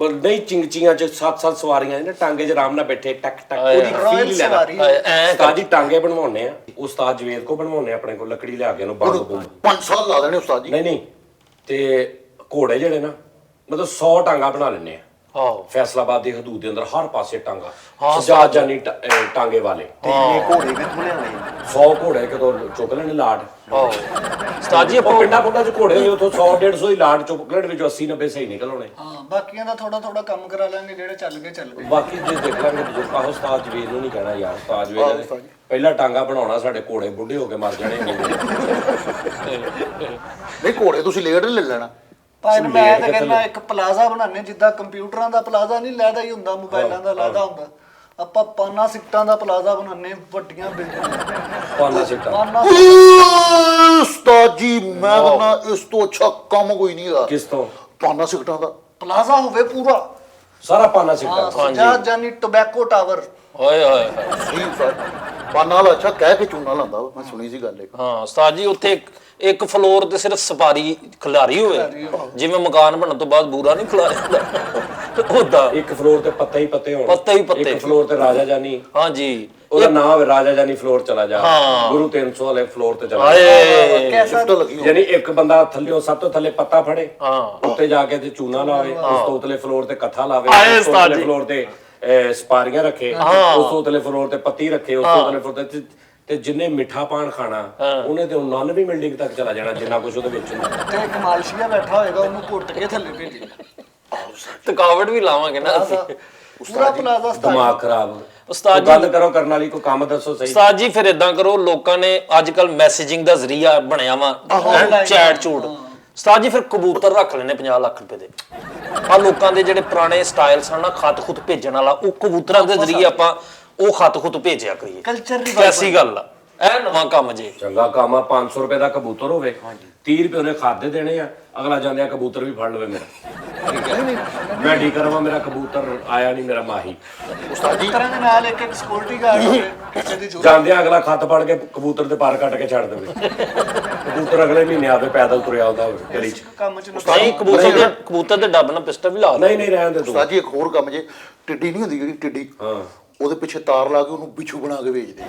ਨਹੀਂ ਚਿੰਗਚੀਆਂ 'ਚ 7-7 ਸਵਾਰੀਆਂ ਨੇ ਟਾਂਗੇ 'ਚ ਆਰਾਮ ਨਾਲ ਬੈਠੇ ਟਕ ਉਹਦੀ ਫੀਲ ਲੈਣਾ। ਉਸਤਾਦ ਜੀ ਟਾਂਗੇ ਬਣਵਾਉਣੇ ਆ ਉਸਤਾਦ ਜਵੇਦ ਕੋ ਬਣਵਾਉਣੇ ਆਪਣੇ ਕੋਲ ਲੱਕੜੀ ਲਿਆ ਕੇ ਉਹਨੂੰ ਬੰਦ 5 ਸਾਲ ਲਾ ਦੇਣੇ ਉਸਤਾਦ ਜੀ। ਨਹੀਂ ਤੇ ਘੋੜੇ ਜਿਹੜੇ ਨਾ ਮਤਲਬ 100 ਟਾਂਗਾ ਬਣਾ ਲੈਣੇ ਆ। ਆਹੋ ਫੈਸਲਾਬਾਦ ਦੀ ਹਦੂਦ ਦੇ ਅੰਦਰ ਹਰ ਪਾਸੇ ਟਾਂਗਾ ਸਜਾਦ ਜਾਨੀ ਟਾਂਗੇ ਵਾਲੇ ਤੇ ਇਹ ਘੋੜੇ ਕਿੱਥੋਂ ਲਿਆਉਣੇ 100 ਘੋੜੇ ਕਦੋਂ ਚੁੱਕ ਲੈਣੇ ਲਾਟ। ਆਹੋ ਉਸਤਾਦ ਜੀ ਆਪਾਂ ਪਿੰਡਾਂ ਪੁੰਡਾਂ 'ਚ ਘੋੜੇ ਉਥੋਂ 100-150 ਹੀ ਲਾਟ ਚੁੱਕ ਲੈਣ ਵਿੱਚੋਂ 80-90 ਸਹੀ ਨਿਕਲ ਆਉਣੇ। ਹਾਂ ਬਾਕੀਆਂ ਦਾ ਥੋੜਾ ਥੋੜਾ ਕੰਮ ਕਰਾ ਲਾਂਗੇ ਜਿਹੜੇ ਚੱਲ ਗਏ। ਬਾਕੀ ਜੇ ਦੇਖ ਲਾਂਗੇ ਬਜ਼ੁਰਗ ਆਹੋ ਉਸਤਾਦ ਜਵੇਦ ਨੂੰ ਨਹੀਂ ਕਹਿਣਾ ਯਾਰ ਉਸਤਾਦ ਜਵੇਦ ਨੇ ਪਹਿਲਾ ਟਾਂਗਾ ਬਣਾਉਣਾ ਸਾਡੇ ਘੋੜੇ ਬੁੱਢੇ ਹੋ ਕੇ ਮਰ ਜਾਣੇ। ਨਹੀਂ ਘੋੜੇ ਤੁਸੀਂ ਲੇਟ ਲੈ ਲੈਣਾ। ਪਰ ਮੈਂ ਤਾਂ ਕਹਿੰਦਾ ਇੱਕ ਪਲਾਜ਼ਾ ਬਣਾਣੇ ਜਿੱਦਾਂ ਕੰਪਿਊਟਰਾਂ ਦਾ ਪਲਾਜ਼ਾ ਨਹੀਂ ਲੈਦਾ ਹੀ ਹੁੰਦਾ ਮੋਬਾਈਲਾਂ ਦਾ ਲੈਦਾ ਹੁੰਦਾ ਆਪਾਂ ਪਾਨਾ ਸਿੱਟਾਂ ਦਾ ਪਲਾਜ਼ਾ ਬਣਾਣੇ ਵੱਡੀਆਂ ਬਿਲਡਿੰਗਾਂ ਪਾਨਾ ਸਿੱਟਾ ਉਸਤਾਦ ਜੀ ਮੈਂ ਕਹਿੰਦਾ ਇਸ ਤੋਂ ਅੱਛਾ ਕੰਮ ਕੋਈ ਨਹੀਂ ਹੈਗਾ। ਕਿਸ ਤੋਂ? ਪਾਨਾ ਸਿਗਟਾਂ ਦਾ ਪਲਾਜ਼ਾ ਹੋਵੇ ਪੂਰਾ ਸਾਰਾ ਪਾਨਾ ਸਿੱਟਾ। ਸਜਾਦ ਜਾਨੀ ਟੋਬੈਕੋ ਟਾਵਰ। ਓਏ ਹੋਏ ਸਹੀ ਉਸਤਾਦ ਪਾਨਾ ਵਾਲਾ ਅੱਛਾ ਕਹਿ ਕੇ ਚੂਨਾ ਲਾਂਦਾ ਮੈਂ ਸੁਣੀ ਸੀ ਗੱਲ ਇੱਕ। ਹਾਂ ਉਸਤਾਦ ਜੀ ਉੱਥੇ ਇੱਕ ਫਲੋਰ ਤੇ ਸਿਰਫ ਸਪਾਰੀ ਖਿਲਾਰੀ ਹੋਵੇ ਜਿਵੇਂ ਮਕਾਨ ਬਣਨ ਤੋਂ ਬਾਅਦ ਬੂਰਾ ਨਹੀਂ ਖਿਲਾਰਿਆ ਉਹਦਾ ਇੱਕ ਫਲੋਰ ਤੇ ਪੱਤੇ ਹੀ ਪੱਤੇ ਹੋਣ ਪੱਤੇ ਹੀ ਪੱਤੇ। ਇੱਕ ਫਲੋਰ ਤੇ ਰਾਜਾ ਜਾਨੀ ਹਾਂਜੀ ਉਹਦਾ ਨਾਮ ਹੋਵੇ ਰਾਜਾ ਜਾਨੀ ਫਲੋਰ ਚਲਾ ਜਾ ਗੁਰੂ 300 ਵਾਲੇ ਫਲੋਰ ਤੇ ਚਲਾ ਜਾ ਹਾਏ ਸ਼ਿਫਟ ਲੱਗੀ ਯਾਨੀ ਇੱਕ ਬੰਦਾ ਥੱਲਿਓਂ ਸਭ ਤੋਂ ਥੱਲੇ ਪੱਤਾ ਫੜੇ ਹਾਂ ਉੱਤੇ ਜਾ ਕੇ ਤੇ ਚੂਨਾ ਲਾਵੇ ਉਸ ਤੋਂ ਉਤਲੇ ਫਲੋਰ ਤੇ ਕੱਥਾ ਲਾਵੇ ਆਏ ਉਸ ਤੋਂ ਉਸਤਾਦ ਉਤਲੇ ਜੀ। ਫਲੋਰ ਤੇ ਸਪਾਰੀਆਂ ਰੱਖੇ ਉਸ ਤੋਂ ਉਤਲੇ ਫਲੋਰ ਤੇ ਪੱਤੀ ਰੱਖੇ ਉਸ ਤੋਂ ਉਤਲੇ ਫਲੋਰ ਤੇ ਜਿੰਨੇ ਮਿੱਠਾ ਪਾਨ ਖਾਣਾ ਉਹਨੇ ਤੇ 99 ਬਿਲਡਿੰਗ ਤੱਕ ਚਲਾ ਜਾਣਾ ਜਿੰਨਾ ਕੁਝ ਉਹਦੇ ਵਿੱਚ ਹੁੰਦਾ। ਤੇ ਇੱਕ ਮਾਲਸ਼ੀਆ ਬੈਠਾ ਹੋਏਗਾ ਉਹਨੂੰ ਘੁੱਟ ਕੇ ਥੱਲੇ ਭੇਜੇ ਥਕਾਵਟ ਵੀ ਲਾਵਾਂਗੇ ਨਾ ਅਸੀਂ ਪੂਰਾ ਪਲਾਜ਼ਾ ਦਿਮਾਗ ਖਰਾਬ ਉਸਤਾਦ ਗੱਲ ਕਰੋ ਕਰਨ ਵਾਲੀ ਕੋਈ ਕੰਮ ਦੱਸੋ ਸਹੀ। ਉਸਤਾਦ ਜੀ ਫਿਰ ਇਦਾਂ ਕਰੋ ਲੋਕਾਂ ਨੇ ਅੱਜ ਕੱਲ ਮੈਸੇਜਿੰਗ ਦਾ ਜ਼ਰੀਆ ਬਣਿਆ ਵਾ ਚੈਟ ਚੂਟ ਉਸਤਾਦ ਜੀ ਫਿਰ ਕਬੂਤਰ ਰੱਖ ਲੈਣੇ 50 ਲੱਖ ਰੁਪਏ ਦੇ ਆ ਲੋਕਾਂ ਦੇ ਜਿਹੜੇ ਪੁਰਾਣੇ ਸਟਾਈਲ ਸਨ ਨਾ ਖਤ ਖੁਤ ਭੇਜਣ ਵਾਲਾ ਉਹ ਕਬੂਤਰਾਂ ਦੇ ਜ਼ਰੀਏ ਆਪਾਂ ਉਹ ਖਤ ਖੁਤ ਭੇਜਿਆ ਕਰੀਏ ਕਲਚਰ ਦੀ ਕੈਸੀ ਗੱਲ ਆ ਇਹ ਨਵਾਂ ਕੰਮ ਜੇ ਚੰਗਾ ਕੰਮ ਆ 500 ਰੁਪਏ ਦਾ ਕਬੂਤਰ ਹੋਵੇ 30 ਰੁਪਏ ਉਹਨੇ ਖਾਦੇ ਦੇਣੇ ਆ ਅਗਲਾ ਜਾਂਦਿਆ ਕਬੂਤਰ ਵੀ ਫੜ ਲਵੇ ਮੇਰਾ ਠੀਕ ਹੈ ਮੈਂ ਡੀ ਕਰਵਾ ਮੇਰਾ ਕਬੂਤਰ ਆਇਆ ਨਹੀਂ ਮੇਰਾ ਮਾਹੀ ਉਸਤਾਦ ਜੀ ਤਰ੍ਹਾਂ ਦੇ ਨਾਲ ਇੱਕ ਸਿਕਿਉਰਿਟੀ ਗਾਰਡ ਹੋਵੇ ਕਿਸੇ ਦੀ ਜ਼ਰੂਰਤ ਜਾਂਦਿਆ ਅਗਲਾ ਖੱਤ ਫੜ ਕੇ ਕਬੂਤਰ ਦੇ ਪਾਰ ਕੱਟ ਕੇ ਛੱਡ ਦੇਵੇ ਕਬੂਤਰ ਅਗਲੇ ਮਹੀਨੇ ਆਵੇ ਪੈਦਲ ਤੁਰਿਆ ਆਉਂਦਾ ਹੋਵੇ ਗਲੀ 'ਚ ਕੰਮ ਚ ਨਹੀਂ ਕਬੂਤਰ ਦੇ ਡੱਬ ਨਾਲ ਪਿਸਟਲ ਵੀ ਲਾ ਦੇ ਨਹੀਂ ਰਹਿਣ ਦੇ ਤੂੰ ਉਸਤਾਦ ਜੀ ਇੱਕ ਹੋਰ ਕੰਮ ਜੇ ਟਿੱਡੀ ਨਹੀਂ ਹੁੰਦੀ ਜਿਹੜੀ ਟਿੱਡੀ ਹਾਂ ਉਹਦੇ ਪਿੱਛੇ ਤਾਰ ਲਾ ਕੇ ਉਹਨੂੰ ਬਿੱਛੂ ਬਣਾ ਕੇ ਵੇਚਦੇ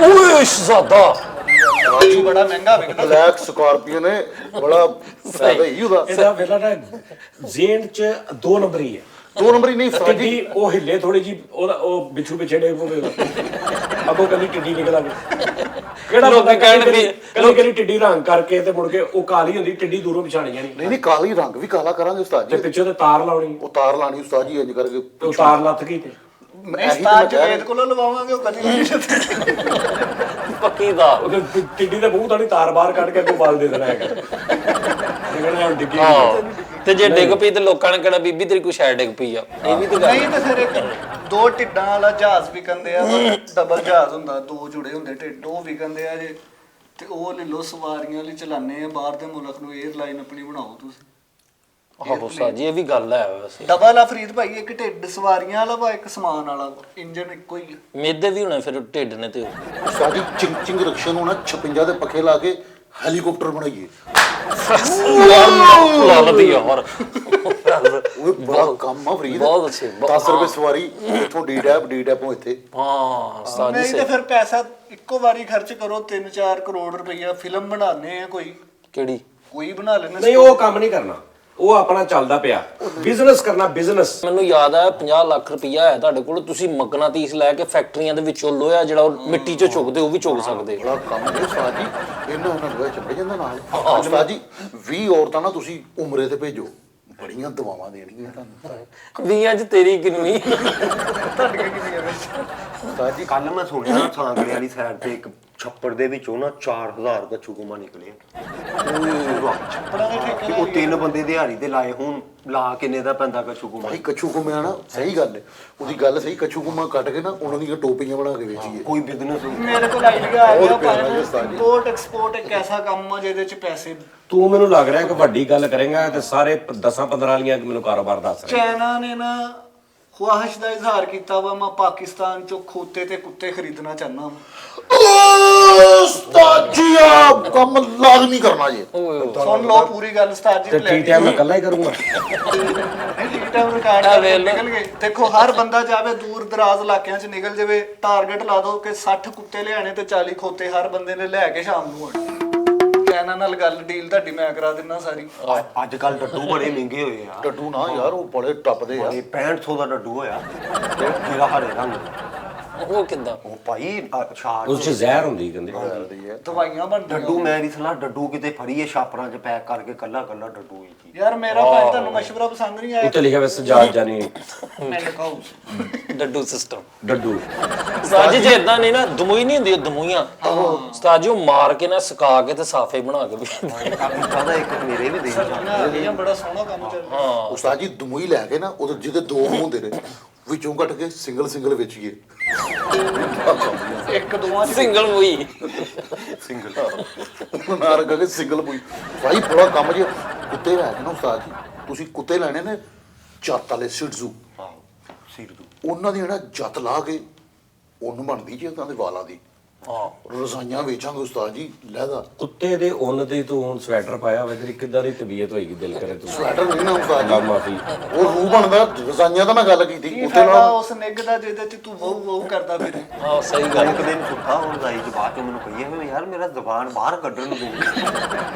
ਓਏ ਸ਼ਹਜ਼ਾਦਾ ਰਾਜੂ ਬੜਾ ਮਹਿੰਗਾ ਵਿਕਦਾ ਬਲੈਕ ਸਕਾਰਪੀਓ ਨੇ ਬੜਾ ਫਾਇਦਾ ਹੀ ਉਹਦਾ ਇਹਦਾ ਵੇਲਾ ਨਾ ਜ਼ੇਨ 'ਚ 2 ਨੰਬਰ ਹੀ ਹੈ 2 ਨੰਬਰ ਹੀ ਨਹੀਂ ਉਸਤਾਦ ਜੀ ਟਿੱਡੀ ਉਹ ਹਿੱਲੇ ਥੋੜੀ ਜੀ ਉਹਦਾ ਉਹ ਬਿੱਛੂ ਪਿੱਛੇ ਡੇ ਪਵੇ ਅੱਗੋਂ ਕਦੀ ਟਿੱਡੀ ਨਿਕਲ ਆਵੇ ਕਿਹੜਾ ਲੋਕ ਬੰਦਾ ਕਹਿਣ ਵੀ ਕਦੀ ਟਿੱਡੀ ਰੰਗ ਕਰਕੇ ਤੇ ਮੁੜ ਕੇ ਉਹ ਕਾਲੀ ਹੁੰਦੀ ਟਿੱਡੀ ਦੂਰੋਂ ਪਛਾਣੀ ਜਾਣੀ ਨਹੀਂ ਕਾਲੀ ਰੰਗ ਵੀ ਕਾਲਾ ਕਰਾਂਗੇ ਉਸਤਾਦ ਤੇ ਜੀ ਪਿੱਛੇ ਤੇ ਤਾਰ ਲਾਉਣੀ ਉਹ ਤਾਰ ਲਾਣੀ ਉਸਤਾਦ ਜੀ ਇੰਜ ਕਰਕੇ ਤੇ ਉਹ ਤਾਰ ਲੱਥ ਗਈ ਤੇ ਨਹੀਂ ਇਹੀ ਤਾਂ ਮੈਂ ਸਤਾਜ ਕਹਿ ਜਵੇਦ ਕੋਲੋਂ ਲਵਾਵਾਂਗੇ ਉਹ ਕਦੀ ਨਹੀਂ ਪੱਕੀ ਦਾ ਉਹਦੇ ਟਿੱਡੀ ਦੇ ਮੂੰਹ ਤੋਂ ਨਹੀਂ ਤਾਰ ਬਾਹਰ ਕੱਢ ਕੇ ਅੱਗੋਂ ਬਾਲ ਦੇ ਦੇਣਾ ਹੈਗਾ ਨਿਕਲਣਾ ਹੁਣ ਡਿੱਗੀ ਹਾਂ ਤੇ ਜੇ ਡਿੱਗ ਪਈ ਤੇ ਲੋਕਾਂ ਨੇ ਕਹਿਣਾ ਬੀਬੀ ਤੇਰੀ ਕੋਈ ਸ਼ਾਇਦ ਡਿੱਗ ਪਈ ਆ ਇਹ ਵੀ ਤਾਂ ਗੱਲ ਨਹੀਂ ਤੇ ਫਿਰ ਇੱਕ 2 ਢਿੱਡਾਂ ਵਾਲਾ ਜਹਾਜ਼ ਵੀ ਕੰਦੇ ਆ ਡਬਲ ਜਹਾਜ਼ ਹੁੰਦਾ 2 ਜੁੜੇ ਹੁੰਦੇ ਢਿੱਡ ਉਹ ਵੀ ਕੰਦੇ ਆ ਜੇ ਤੇ ਉਹ ਲੈ ਲੋ ਸਵਾਰੀਆਂ ਲਈ ਚਲਾਣੇ ਆ ਬਾਹਰ ਦੇ ਮੁਲਕ ਨੂੰ 에ਅਰਲਾਈਨ ਆਪਣੀ ਬਣਾਓ ਤੁਸੀਂ ਆਹੋ ਉਸਤਾਦ ਜੀ ਇਹ ਵੀ ਗੱਲ ਹੈ ਵੈਸੇ ਡਬਲ ਆ ਫਰੀਦ ਭਾਈ ਇੱਕ ਢਿੱਡ ਸਵਾਰੀਆਂ ਵਾਲਾ ਵਾ ਇੱਕ ਸਮਾਨ ਵਾਲਾ ਇੰਜਨ ਇੱਕੋ ਹੀ ਆ ਮੇਦੇ ਵੀ ਹੋਣੇ ਫਿਰ ਢਿੱਡ ਨੇ ਤੇ ਉਸਤਾਦ ਜੀ ਚਿੰਗ ਚਿੰਗ ਰਕਸ਼ੇ ਨੂੰ ਨਾ 56 ਦੇ ਪੱਖੇ ਲਾ ਕੇ ਹੈਲੀਕਾਪਟਰ ਬਣਾਈਏ ਲਾਲਤੀ ਯਾਰ ਉਹ ਬੜਾ ਕੰਮ ਆ ਫਰੀਦ ਬਹੁਤ ਅੱਛੇ 10 ਰੁਪਏ ਸਵਾਰੀ ਇੱਥੋਂ ਡੀ ਡੈਪੋਂ ਇੱਥੇ ਹਾਂ ਉਸਤਾਦ ਜੀ ਨਹੀਂ ਤੇ ਫਿਰ ਪੈਸਾ ਇੱਕੋ ਵਾਰੀ ਖਰਚ ਕਰੋ 3-4 ਕਰੋੜ ਰੁਪਈਆ ਫਿਲਮ ਬਣਾਉਂਦੇ ਆ ਕੋਈ ਕਿਹੜੀ ਕੋਈ ਬਣਾ ਲੈਣਾ ਨਹੀਂ ਉਹ ਕੰਮ ਨਹੀਂ ਕਰਨਾ ਉਹ ਆਪਣਾ ਚੱਲਦਾ ਪਿਆ ਬਿਜ਼ਨਸ ਕਰਨਾ ਬਿਜ਼ਨਸ। ਮੈਨੂੰ ਯਾਦ ਆ 50 ਲੱਖ ਰੁਪਈਆ ਹੈ ਤੁਹਾਡੇ ਕੋਲ, ਤੁਸੀਂ ਮਗਨਾਤੀਸ ਲੈ ਕੇ ਫੈਕਟਰੀਆਂ ਦੇ ਵਿੱਚੋਂ ਲੋਹਾ ਜਿਹੜਾ ਉਹ ਮਿੱਟੀ 'ਚੋਂ ਚੁੱਕਦੇ ਉਹ ਵੀ ਚੁੱਕ ਸਕਦੇ। ਬੜਾ ਕੰਮ ਹੈ ਉਸਤਾਦ ਜੀ, ਇਹਨਾਂ ਨਾਲ ਚੱਲ ਜਾਂਦਾ ਨਾਲ। ਉਸਤਾਦ ਜੀ 20 ਔਰਤਾਂ ਨਾ ਤੁਸੀਂ ਉਮਰੇ ਤੇ ਭੇਜੋ, ਬੜੀਆਂ ਦੁਆਵਾਂ ਦੇਣਗੀਆਂ ਤੁਹਾਨੂੰ। 20 'ਚ ਤੇਰੀ ਕਿੰਨੀ? ਉਸਤਾਦ ਜੀ ਕੱਲ ਮੈਂ ਸੁਣਿਆ ਸਾਂਗਲੇ ਵਾਲੀ ਸਾਈਡ ਤੇ ਇੱਕ ਛੱਪੜ ਦੇ ਵਿੱਚੋਂ ਨਾ 4000 ਕੱਛੂ ਕੁਮਾ ਨਿਕਲੇ। ਉਹ 3 ਬੰਦੇ ਦਿਹਾੜੀ ਤੇ ਲਾਏ, ਹੁਣ ਲਾ ਕਿੰਨੇ ਦਾ ਪੈਂਦਾ ਕੱਛੂ ਕੁਮਾ? ਭਾਈ ਕੱਛੂ ਕੁਮਿਆ ਨਾ, ਸਹੀ ਗੱਲ ਹੈ ਉਹਦੀ ਗੱਲ ਸਹੀ। ਕੱਛੂ ਕੁਮਾ ਕੱਟ ਕੇ ਨਾ ਉਹਨਾਂ ਦੀਆਂ ਟੋਪੀਆਂ ਬਣਾ ਕੇ ਵੇਚੀਏ। ਕੋਈ ਬਿਜ਼ਨਸ ਮੇਰੇ ਕੋਲ ਆਈਡੀਆ ਆ ਗਿਆ ਬਹੁਤ ਪਿਆਰਾ ਜੀ ਉਸਤਾਦ ਜੀ। ਇੰਪੋਰਟ ਐਕਸਪੋਰਟ ਇੱਕ ਐਸਾ ਕੰਮ ਆ ਜਿਹਦੇ ਚ ਪੈਸੇ ਤੂੰ ਮੈਨੂੰ ਲੱਗ ਰਿਹਾ ਕਿ ਵੱਡੀ ਗੱਲ ਕਰੇਗਾ ਤੇ ਸਾਰੇ 10-15 ਵਾਲੀਆਂ ਮੈਨੂੰ ਕਾਰੋਬਾਰ ਦੱਸ ਰਿਹਾ। ਚਾਈਨਾ ਨੇ ਨਾ ਖੁਆਹਿਸ਼ ਦਾ ਇਜ਼ਹਾਰ ਕੀਤਾ ਵਾ ਮੈਂ ਪਾਕਿਸਤਾਨ ਚੋਂ ਖੋਤੇ ਤੇ ਕੁੱਤੇ ਖਰੀਦਣਾ ਚਾਹੁੰਦਾ ਉਸਤਾਦ ਜੀ ਆ ਕੰਮ ਲਾਜ਼ਮੀ ਕਰਨਾ ਜੀ। ਸੁਣ ਲਓ ਪੂਰੀ ਗੱਲ ਉਸਤਾਦ ਜੀ। ਤੇ ਟੀ ਟਾਈਮ ਮੈਂ ਇਕੱਲਾ ਹੀ ਕਰੂੰਗਾ। ਟਾਈਮ ਰਿਕਾਰਡ ਨਿਕਲ ਗਏ। ਦੇਖੋ ਹਰ ਬੰਦਾ ਜਾਵੇ ਦੂਰ ਦਰਾਜ਼ ਇਲਾਕਿਆਂ 'ਚ ਨਿਕਲ ਜਾਵੇ, ਟਾਰਗੇਟ ਲਾ ਦੋ ਕਿ 60 ਕੁੱਤੇ ਲਿਆਣੇ ਤੇ 40 ਖੋਤੇ ਹਰ ਬੰਦੇ ਨੇ ਲੈ ਕੇ ਸ਼ਾਮ ਨੂੰ ਆਉਣਾ। ਚਾਈਨਾ ਨਾਲ ਗੱਲ ਡੀਲ ਤੁਹਾਡੀ ਮੈਂ ਕਰਾ ਦਿੰਦਾ ਸਾਰੀ। ਅੱਜ ਕੱਲ ਡੱਡੂ ਬੜੇ ਮਹਿੰਗੇ ਹੋਏ ਆ। ਡੱਡੂ ਨਾ ਯਾਰ ਉਹ ਬੜੇ ਟੱਪਦੇ ਆ। ਇਹ 6500 ਦਾ ਡੱਡੂ ਹੋਇਆ ਜਿਹੜਾ ਹਰੇ ਰੰਗ ਦਾ। ਉਹ ਕਿੱਦਾਂ? ਉਹ ਭਾਈ ਛਾੜ ਉਸ 'ਚ ਜ਼ਹਿਰ ਹੁੰਦੀ ਕਹਿੰਦੇ। ਦਵਾਈਆਂ ਬਣਦੀਆਂ। ਡੱਡੂ ਮੈਂ ਨਹੀਂ ਸਲਾਹ ਡੱਡੂ ਕਿਤੇ ਫੜੀਏ ਛਾਪਰਾਂ 'ਚ ਪੈਕ ਕਰਕੇ ਕੱਲਾ ਡੱਡੂ ਹੀ ਚੀਜ਼। ਯਾਰ ਮੇਰਾ ਭਾਈ ਤੁਹਾਨੂੰ ਮਸ਼ਵਰਾ ਪਸੰਦ ਨਹੀਂ ਆਇਆ? ਉੱਤੇ ਲਿਖਿਆ ਵੈਸੇ ਜਾਜ ਜਾਨੀ ਮਿਲਕ ਹਾਊਸ ਡੱਡੂ ਸਿਸਟਮ। ਡੱਡੂ। ਉਸਤਾਦ ਜੀ ਜੇ ਇਦਾਂ ਨਹੀਂ ਨਾ ਦਮੂਈ ਨਹੀਂ ਹੁੰਦੀ, ਉਹ ਦਮੂਈਆਂ ਉਸਤਾਦ ਜੀ ਉਹ ਮਾਰ ਕੇ ਨਾ ਸੁਕਾ ਕੇ ਤੇ ਸਾਫੇ ਬਣਾ ਕੇ ਦਾ ਇੱਕ ਮੇਰੇ ਵੀ ਦੇ ਇਹ ਬੜਾ ਸੋਹਣਾ ਕੰਮ ਚੱਲ ਰਿਹਾ। ਉਸਤਾਦ ਜੀ ਦਮੂਈ ਲੈ ਕੇ ਨਾ ਉਹਦੇ ਜਿਹਦੇ 2 ਹੁੰਦੇ ਨੇ ਵਿੱਚੋਂ ਕੱਟ ਕੇ ਸਿੰਗਲ ਵੇਚੀਏ। ਇੱਕ ਦੋਵਾਂ 'ਚ ਸਿੰਗਲ ਮੂਈ। ਨਾ ਰੱਖ ਕੇ ਸਿੰਗਲ ਪੂਈ। ਭਾਈ ਬੜਾ ਕੰਮ ਜੀ। ਕੁੱਤੇ ਲੈ ਕੇ ਨਾ ਉਸਤਾਦ ਜੀ ਤੁਸੀਂ ਕੁੱਤੇ ਲੈਣੇ ਨੇ ਜੱਤ ਵਾਲੇ ਸਿਡਜ਼ੂ। ਉਹਨਾਂ ਦੀ ਨਾ ਜੱਤ ਲਾ ਕੇ ਉੱਨ ਬਣਦੀ ਜੀ ਉਹਨਾਂ ਦੇ ਵਾਲਾਂ ਦੀ। ਰਜ਼ਾਈਆਂ ਵੇਚਾਂਗੇ ਉਸਤਾਦ ਜੀ ਲਹਿਦਾ। ਕੁੱਤੇ ਦੇ ਉੱਨ ਤੇ ਤੂੰ ਹੁਣ ਸਵੈਟਰ ਪਾਇਆ ਹੋਵੇ, ਤੇਰੀ ਕਿੱਦਾਂ ਦੀ ਤਬੀਅਤ ਹੋਏਗੀ? ਦਿਲ ਕਰੇ ਤੂੰ ਸਵੈਟਰ ਨਹੀਂ ਨਾ ਉਸਤਾਦ ਗਾ ਜੀ, ਮਾਫੀ। ਉਹ ਰੂਹ ਬਣਦਾ। ਰਜ਼ਾਈਆਂ ਤਾਂ ਮੈਂ ਗੱਲ ਕੀਤੀ ਕੀ ਕੁੱਤੇ ਫਾਇਦਾ ਨਾਲ। ਉਸ ਨਿੱਘ ਦਾ ਜਿਹਦੇ 'ਚ ਤੂੰ ਵਹੂ ਕਰਦਾ ਫਿਰ। ਹਾਂ ਸਹੀ ਗੱਲ। ਇੱਕ ਦਿਨ ਸੁੱਤਾ ਹੁਣ ਰਾਈ ਚ ਬਾਅਦ ਚ ਮੈਨੂੰ ਕਹੀਏ ਵੀ ਯਾਰ ਮੇਰਾ ਜ਼ਬਾਨ ਬਾਹਰ ਕੱਢਣ ਨੂੰ ਦੇ।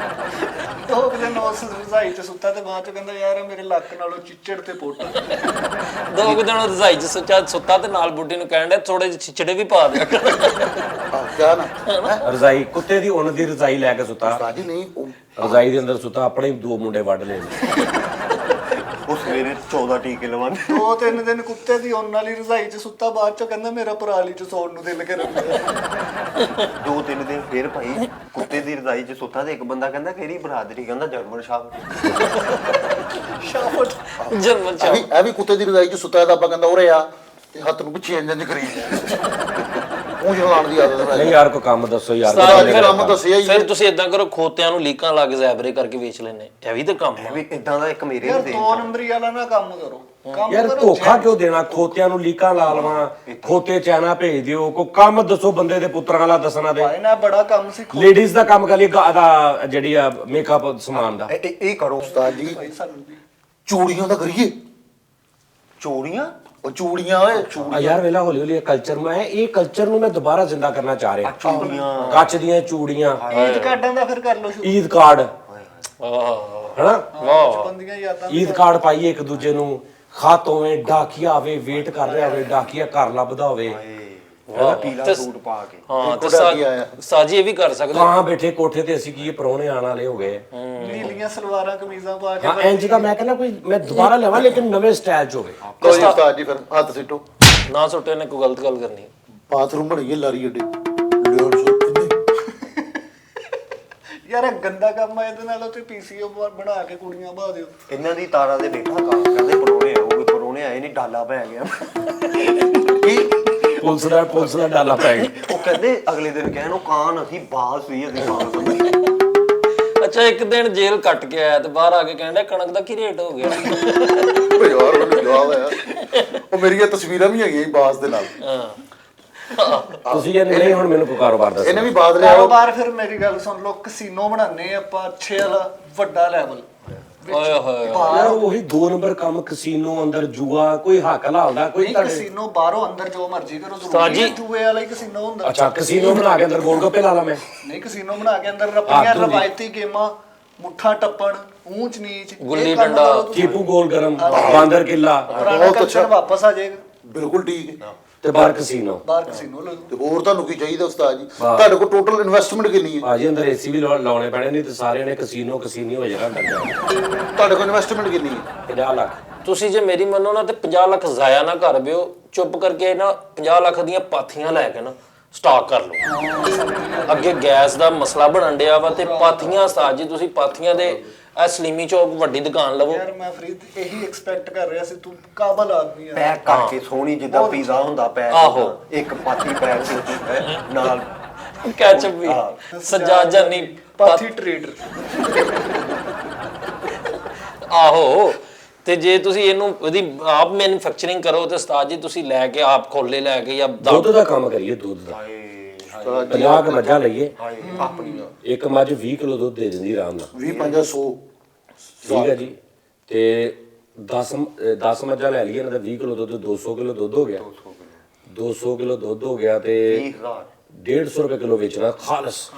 ਦੋ ਕੁ ਦਿਨ ਉਸ ਰਜ਼ਾਈ 'ਚ ਸੁੱਤਾ ਤੇ ਬਾਅਦ 'ਚ ਕਹਿੰਦਾ ਯਾਰ ਮੇਰੇ ਲੱਕ ਨਾਲੋਂ ਚਿੱਚੜ ਤੇ ਪੁੱਟ। 2 ਦਿਨ ਉਹ ਰਜ਼ਾਈ 'ਚ ਸੁੱਤਾ ਤੇ ਨਾਲ ਬੁੱਢੀ ਨੂੰ ਕਹਿਣ ਡਿਆ ਥੋੜੇ ਜਿਹੇ ਚਿਚੜੇ ਵੀ ਪਾ ਦਿਆ ਕਰ। ਕਿਆ ਨਾ ਰਜ਼ਾਈ ਕੁੱਤੇ ਦੀ ਉੱਨ ਦੀ ਰਜ਼ਾਈ ਲੈ ਕੇ ਸੁੱਤਾ। ਉਸਤਾਦ ਜੀ ਨਹੀਂ ਉਹ ਰਜ਼ਾਈ ਦੇ ਅੰਦਰ ਸੁੱਤਾ, ਆਪਣੇ ਹੀ 2 ਮੁੰਡੇ ਵੱਢ ਲਏ। ਉਹ ਸਵੇਰੇ 14 ਟੀਕੇ ਲਵਾਉਂਦੇ। 2-3 ਦਿਨ ਕੁੱਤੇ ਦੀ ਉਹਨਾਂ ਵਾਲੀ ਰਜ਼ਾਈ 'ਚ ਸੁੱਤਾ, ਬਾਅਦ 'ਚ ਕਹਿੰਦਾ ਮੇਰਾ ਪਰਾਲੀ 'ਚ ਸੌਣ ਨੂੰ ਦਿਲ ਕਰਦਾ। 2-3 ਦਿਨ ਫੇਰ ਭਾਈ ਕੁੱਤੇ ਦੀ ਰਜ਼ਾਈ ਚ ਸੁੱਤਾ ਤੇ ਇੱਕ ਬੰਦਾ ਕਹਿੰਦਾ ਕਿਹੜੀ ਬਰਾਦਰੀ? ਕਹਿੰਦਾ ਜਰਮਨ ਸ਼ਾਹ। ਸ਼ਾਫਟ ਜਰਮਨ ਚ ਇਹ ਵੀ ਕੁੱਤੇ ਦੀ ਰਜ਼ਾਈ 'ਚ ਸੁੱਤਾ ਦਾ ਆਪਾਂ ਕਹਿੰਦਾ ਉਰੇ ਆ ਤੇ ਹੱਥ ਨੂੰ ਪਿੱਛੇ ਇੰਜ ਕਰੀ ਉਹ ਜਲਾਣ ਦੀ ਆਦਤ ਹੈ। ਨਹੀਂ ਯਾਰ ਕੋਈ ਕੰਮ ਦੱਸੋ ਯਾਰ। ਉਸਤਾਦ ਜੀ, ਕੰਮ ਦੱਸਿਆ ਹੀ ਫਿਰ ਤੁਸੀਂ ਇਦਾਂ ਕਰੋ ਖੋਤਿਆਂ ਨੂੰ ਲੀਕਾਂ ਲਾ ਕੇ ਜ਼ੈਬਰੇ ਕਰਕੇ ਵੇਚ ਲੈਣੇ, ਇਹ ਵੀ ਤਾਂ ਕੰਮ ਆ। ਵੀ ਇਦਾਂ ਦਾ ਇੱਕ ਮੇਰੇ ਯਾਰ ਵੀ 2 ਨੰਬਰੀ ਵਾਲਾ ਨਾ ਕੰਮ ਕਰੋ। ਕੰਮ ਯਾਰ ਕਰੋ ਧੋਖਾ ਕਿਉਂ ਦੇਣਾ? ਖੋਤਿਆਂ ਨੂੰ ਲੀਕਾਂ ਲਾ ਲਵਾਂ, ਖੋਤੇ ਚਾਈਨਾ ਭੇਜ ਦਿਓ। ਕੋਈ ਕੰਮ ਦੱਸੋ ਬੰਦੇ ਦੇ ਪੁੱਤਰਾਂ ਵਾਲਾ ਦੱਸਣਾ ਦੇ। ਭਾਈ ਨਾ ਬੜਾ ਕੰਮ ਸੀ ਲੇਡੀਜ਼ ਦਾ ਕੰਮ ਕਰ ਲਈ ਜਿਹੜੀ ਆ ਮੇਕਅਪ ਸਮਾਨ ਦਾ। ਇਹ ਕਰੋ। ਉਸਤਾਦ ਜੀ ਭਾਈ ਸਾਨੂੰ ਵੀ। ਚੂੜੀਆਂ ਦਾ ਕਰੀਏ। ਚੋਰੀਆਂ ਉਹ ਚੂੜੀਆਂ ਓਏ ਆ ਯਾਰ ਵੇਲਾ ਹੌਲੀ ਹੌਲੀ ਕਲਚਰ ਇਹ ਕਲਚਰ ਨੂੰ ਮੈਂ ਦੁਬਾਰਾ ਜ਼ਿੰਦਾ ਕਰਨਾ ਚਾਹ ਰਿਹਾ। ਚੂੜੀਆਂ ਕੱਚ ਦੀਆਂ ਚੂੜੀਆਂ, ਈਦ ਕਾਰਡਾਂ ਦਾ ਫਿਰ ਕਰ ਲਓ ਸ਼ੁਰੂ। ਈਦ ਕਾਰਡ ਹਨਾ, ਬਚਪਨ ਦੀਆਂ ਯਾਦਾਂ ਈਦ ਕਾਰਡ ਪਾਈਏ ਇੱਕ ਦੂਜੇ ਨੂੰ। ਖਾਤ ਹੋਵੇ, ਡਾਕੀਆ ਹੋਵੇ, ਵੇਟ ਕਰ ਰਿਹਾ ਹੋਵੇ, ਡਾਕੀਆ ਘਰ ਲੱਭਦਾ ਹੋਵੇ। ਪੀਲਾ ਸੂਟ ਪਾ ਕੇ। ਹਾਂ ਤੇ ਸਾਜੀ ਇਹ ਵੀ ਕਰ ਸਕਦੇ। ਕਾਂ ਬੈਠੇ ਕੋਠੇ ਤੇ ਅਸੀਂ ਕੀ ਪ੍ਰਾਹੁਣੇ ਆਣ ਵਾਲੇ ਹੋ ਗਏ। ਨੀਲੀਆਂ ਸਲਵਾਰਾਂ ਕਮੀਜ਼ਾਂ ਪਾ ਕੇ ਹਾਂ ਇੰਜ ਦਾ ਮੈਂ ਕਹਿੰਦਾ ਕੋਈ ਮੈਂ ਦੁਬਾਰਾ ਲਿਆਵਾਂ ਲੇਕਿਨ ਨਵੇਂ ਸਟਾਈਲ ਚ ਹੋਵੇ। ਕੋਈ ਉਸਤਾਦ ਜੀ ਫਿਰ ਹੱਥ ਸਿੱਟੋ। ਨਾ ਸੁੱਟੇ ਨੇ ਕੋਈ ਗਲਤ ਗੱਲ ਕਰਨੀ। ਬਾਥਰੂਮ ਬਣਾਈਏ ਲਾਰੀ ਅੱਡੇ। 150 ਯਾਰ ਇਹ ਗੰਦਾ ਕੰਮ ਆ, ਇਹਦੇ ਨਾਲੋਂ ਤੇ ਪੀਸੀਓ ਬਣਾ ਕੇ ਕੁੜੀਆਂ ਬਾ ਦਿਓ। ਇਹਨਾਂ ਦੀ ਤਾਰਾਂ ਦੇ ਬੈਠਾ ਕੰਮ ਕਰਦੇ ਪਰੋਣੇ ਆਉਗੇ, ਪਰੋਣੇ ਆਏ ਨਹੀਂ ਡਾਲਾ ਪੈ ਗਿਆ। ਪੁਲਿਸ ਦਾ ਡਾਲਾ ਪੈ ਗਿਆ। ਉਹ ਕਹਿੰਦੇ ਅਗਲੇ ਦਿਨ ਕਹਿਣ ਉਹ ਕਾਨ ਅਸੀਂ ਬਾਸ ਸੀ ਅਸੀਂ ਕਾਨ ਸਮਝ। ਅੱਛਾ ਇੱਕ ਦਿਨ ਜੇਲ੍ਹ ਕੱਟ ਕੇ ਆਇਆ ਤੇ ਬਾਹਰ ਆ ਕੇ ਕਹਿੰਦਾ ਕਣਕ ਦਾ ਕੀ ਰੇਟ ਹੋ ਗਿਆ? ਓ ਯਾਰ ਮੈਨੂੰ ਜਵਾਬ ਆਇਆ। ਉਹ ਮੇਰੀਆਂ ਤਸਵੀਰਾਂ ਵੀ ਹੈਗੀਆਂ ਬਾਸ ਦੇ ਨਾਲ। ਤੁਸੀਂ ਇਹ ਨਹੀਂ ਹੁਣ ਮੈਨੂੰ ਕੋਈ ਕਾਰੋਬਾਰ ਦੱਸੋ। ਇਹਨੇ ਵੀ ਬਾਦ ਲਿਆ। ਕਾਰੋਬਾਰ ਫਿਰ ਮੇਰੀ ਗੱਲ ਸੁਣ ਲਓ, ਕਸੀਨੋ ਬਣਾਉਂਦੇ ਆਪਾਂ ਅੱਛੇ ਵਾਲਾ ਵੱਡਾ ਲੈਵਲ। ਓਏ ਹੋਏ ਯਾਰ ਉਹੀ 2 ਨੰਬਰ ਕੰਮ, ਕਸੀਨੋ ਅੰਦਰ ਜੂਆ, ਕੋਈ ਹੱਕ ਲਾਉਂਦਾ ਕੋਈ ਨਹੀਂ ਕਸੀਨੋ ਬਾਹਰੋਂ ਅੰਦਰ ਜੋ ਮਰਜ਼ੀ ਕਰੋ, ਉਸਤਾਦ ਜੀ। ਜ਼ਰੂਰੀ ਜੂਏ ਵਾਲਾ ਹੀ ਕਸੀਨੋ ਹੁੰਦਾ। ਅੱਛਾ ਕਸੀਨੋ ਬਣਾ ਕੇ ਅੰਦਰ ਗੋਲ ਗੱਪੇ ਲਾ ਲਾ ਮੈਂ। ਨਹੀਂ ਕਸੀਨੋ ਬਣਾ ਕੇ ਅੰਦਰ ਆਪਣੀਆਂ ਹੱਦ ਹੁੰਦੀ। ਰਵਾਇਤੀ ਗੇਮਾਂ ਮੁੱਠਾ ਟੱਪਣ ਊਂਚ ਨੀਚ ਗੁੱਲੀ ਇਹ ਕੰਮ ਡੰਡਾ, ਕਰੋ ਤੁਸੀਂ। ਟੀਪੂ ਗੋਲ ਗਰਮ ਬਾਂਦਰ ਕਿਲਾ ਪੁਰਾਣਾ ਬਹੁਤ ਕਲਚਰ ਅੱਛਾ। ਵਾਪਸ ਆ ਜਾਏਗਾ ਬਿਲਕੁਲ ਠੀਕ ਹੈ। ਤੇ ਬਾਹਰ ਕਸੀਨੋ। ਬਾਹਰ ਕਸੀਨੋ ਲੋ ਤੇ ਹੋਰ ਤੁਹਾਨੂੰ ਕੀ ਚਾਹੀਦਾ ਉਸਤਾਦ ਜੀ? ਤੁਹਾਡੇ ਕੋਲ ਟੋਟਲ ਇਨਵੈਸਟਮੈਂਟ ਕਿੰਨੀ ਹੈ? ਭਾਜੀ ਅੰਦਰ ਏਸੀ ਵੀ ਲਾਉਣੇ ਪੈਣੇ, ਨਹੀਂ ਤੇ ਸਾਰਿਆਂ ਨੇ ਕਸੀਨੋ ਕਸੀਨੀ ਹੋ ਜਾਣਾ ਅੰਦਰ ਜਾ ਕੇ। ਤੁਹਾਡੇ ਕੋਲ ਇਨਵੈਸਟਮੈਂਟ ਕਿੰਨੀ ਹੈ? 50 ਲੱਖ। ਤੁਸੀਂ ਜੇ ਮੇਰੀ ਮੰਨੋ ਨਾ ਤੇ 50 ਲੱਖ ਜ਼ਾਇਆ ਨਾ ਕਰ ਬਿਓ, ਚੁੱਪ ਕਰਕੇ ਨਾ 50 ਲੱਖ ਦੀਆਂ ਪਾਥੀਆਂ ਲੈ ਕੇ ਨਾ ਸਟਾਕ ਕਰ ਲਓ। ਅੱਗੇ ਗੈਸ ਦਾ ਮਸਲਾ ਬਣਨ ਡਿਆ ਵਾ ਤੇ ਪਾਥੀਆਂ ਉਸਤਾਦ ਜੀ, ਤੁਸੀਂ ਪਾਥੀਆਂ ਦੇ ਇਹ ਸਲੀਮੀ ਚੌਕ ਵੱਡੀ ਦੁਕਾਨ ਲਵੋ। ਯਾਰ ਮੈਂ ਫਰੀਦ ਇਹੀ ਐਕਸਪੈਕਟ ਕਰ ਰਿਹਾ ਸੀ, ਤੂੰ ਕਾਬਲ ਆਦਮੀ ਆ। ਪੈਕ ਕਰਕੇ ਸੋਹਣੀ ਜਿੱਦਾਂ ਪੀਜ਼ਾ ਹੁੰਦਾ ਪੈਕ ਆਹੋ। ਇੱਕ ਪਾਤੀ ਪੈਕ ਨਾਲ ਕੈਚਅਪ ਵੀ ਸਜਾਦ ਜਾਨੀ ਪਾਥੀ ਟ੍ਰੇਡਰ। ਆਹੋ। ਤੇ ਜੇ ਤੁਸੀਂ ਇਹਨੂੰ ਇਹਦੀ ਆਪ ਮੈਨੂਫੈਕਚਰਿੰਗ ਕਰੋ ਤੇ ਉਸਤਾਦ ਜੀ ਤੁਸੀਂ ਲੈ ਕੇ ਆਪ ਖੋਲੇ ਲੈ ਕੇ ਜਾਂ ਦੁੱਧ ਦਾ ਕੰਮ ਕਰੀਏ, ਦੁੱਧ ਦਾ 50 ਕੁ ਮੱਝਾਂ ਲਈਏ, ਆਪਣੀਆਂ ਇੱਕ ਮੱਝ 20 ਕਿਲੋ ਦੁੱਧ ਦੇ ਦਿੰਦੀ ਆਰਾਮ ਨਾਲ। 20 50 100 ਠੀਕ ਹੈ ਜੀ। ਤੇ 10 ਮੱਝਾਂ ਲੈ ਲਈਏ, ਇਹਨਾਂ ਦਾ 20 ਕਿਲੋ ਦੁੱਧ, 200 ਕਿਲੋ ਦੁੱਧ ਹੋ ਗਿਆ। 200 ਕਿਲੋ ਦੁੱਧ ਹੋ ਗਿਆ ਤੇ 150 ਰੁਪਏ ਕਿਲੋ ਵੇਚਣਾ ਖਾਲਸ।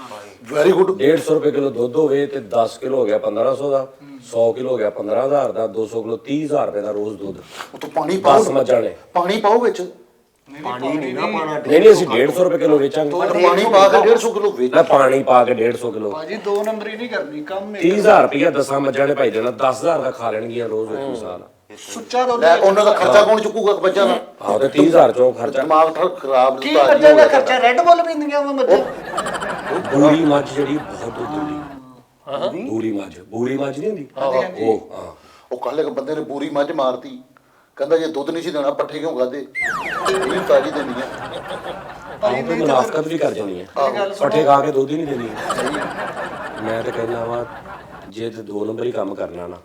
Very good. 150 ਰੁਪਏ ਕਿਲੋ ਦੁੱਧ ਹੋਵੇ ਤੇ 10 ਕਿਲੋ ਹੋ ਗਿਆ 1500 ਦਾ, 100 ਕਿਲੋ ਹੋ ਗਿਆ 15000 ਦਾ, 200 ਕਿਲੋ 30000 ਰੁਪਏ ਦਾ ਰੋਜ਼ ਦੁੱਧ। ਉਹ ਤੋਂ ਪਾਣੀ ਪਾਓ, 10 ਮੱਝਾਂ ਨੇ। ਪਾਣੀ ਪਾਓ ਵਿੱਚ। ਪਾਣੀ ਨਹੀਂ ਨਾ ਪਾਣਾ। ਨਹੀਂ ਅਸੀਂ 150 ਰੁਪਏ ਕਿਲੋ ਵੇਚਾਂਗੇ। ਪਾਣੀ ਪਾ ਕੇ 150 ਕਿਲੋ ਵੇਚ। ਮੈਂ ਪਾਣੀ ਪਾ ਕੇ 150 ਕਿਲੋ ਭਾਜੀ 2 ਨੰਬਰੀ ਨਹੀਂ ਕਰਨੀ ਕੰਮ। 30000 ਰੁਪਏ 10 ਮੱਝਾਂ ਨੇ ਭਾਈ ਦੇਣਾ, 10000 ਦਾ ਖਾ ਲੈਣਗੀਆਂ ਰੋਜ਼ ਇੱਕ ਸਾਲ। ਸੁੱਚਾ ਦੁੱਧ ਲੈ ਉਹਨਾਂ ਦਾ ਖਰਚਾ ਕੌਣ ਚੁੱਕੂਗਾ ਬੱਚਾ ਦਾ? ਆਹੋ ਤੇ 30000 ਚੋਂ ਖਰਚਾ। ਦਿਮਾਗ ਖਰਾਬ ਕੀ ਬੱਚੇ ਦਾ ਖਰਚਾ? ਰੈੱਡ ਬੁੱਲ ਪੀਂਦੀਆਂ ਵਾ ਬੱਚੇ। ਬੂਰੀ ਮੱਝ ਜਿਹੜੀ ਬਹੁਤ ਦੁੱਧ ਦਿੰਦੀ। ਬੂਰੀ ਮੱਝ ਨਹੀਂ ਹੁੰਦੀ ਉਹ। ਹਾਂ ਉਹ ਕੱਲ ਇੱਕ ਬੰਦੇ ਨੇ ਪੂਰੀ ਮੱਝ ਮਾਰਤੀ, ਕਹਿੰਦਾ ਜੇ ਦੁੱਧ ਨਹੀਂ ਸੀ ਦੇਣਾ ਪੱਠੇ ਕਿਉਂ ਖਾਦੇ? ਇਹ ਤਾਜੀ ਦੇਣੀ ਹੈ। ਉਹ ਤਾਂ ਮੁਨਾਫਕਤ ਵੀ ਕਰ ਜਾਣੀ ਹੈ, ਪੱਠੇ ਖਾ ਕੇ ਦੁੱਧ ਹੀ ਨਹੀਂ ਦੇਣੀ। ਮੈਂ ਤਾਂ ਕਹਿੰਦਾ ਵਾ ਜੇ ਤੇ 2 ਨੰਬਰ ਹੀ ਕੰਮ ਕਰਨਾ ਨਾ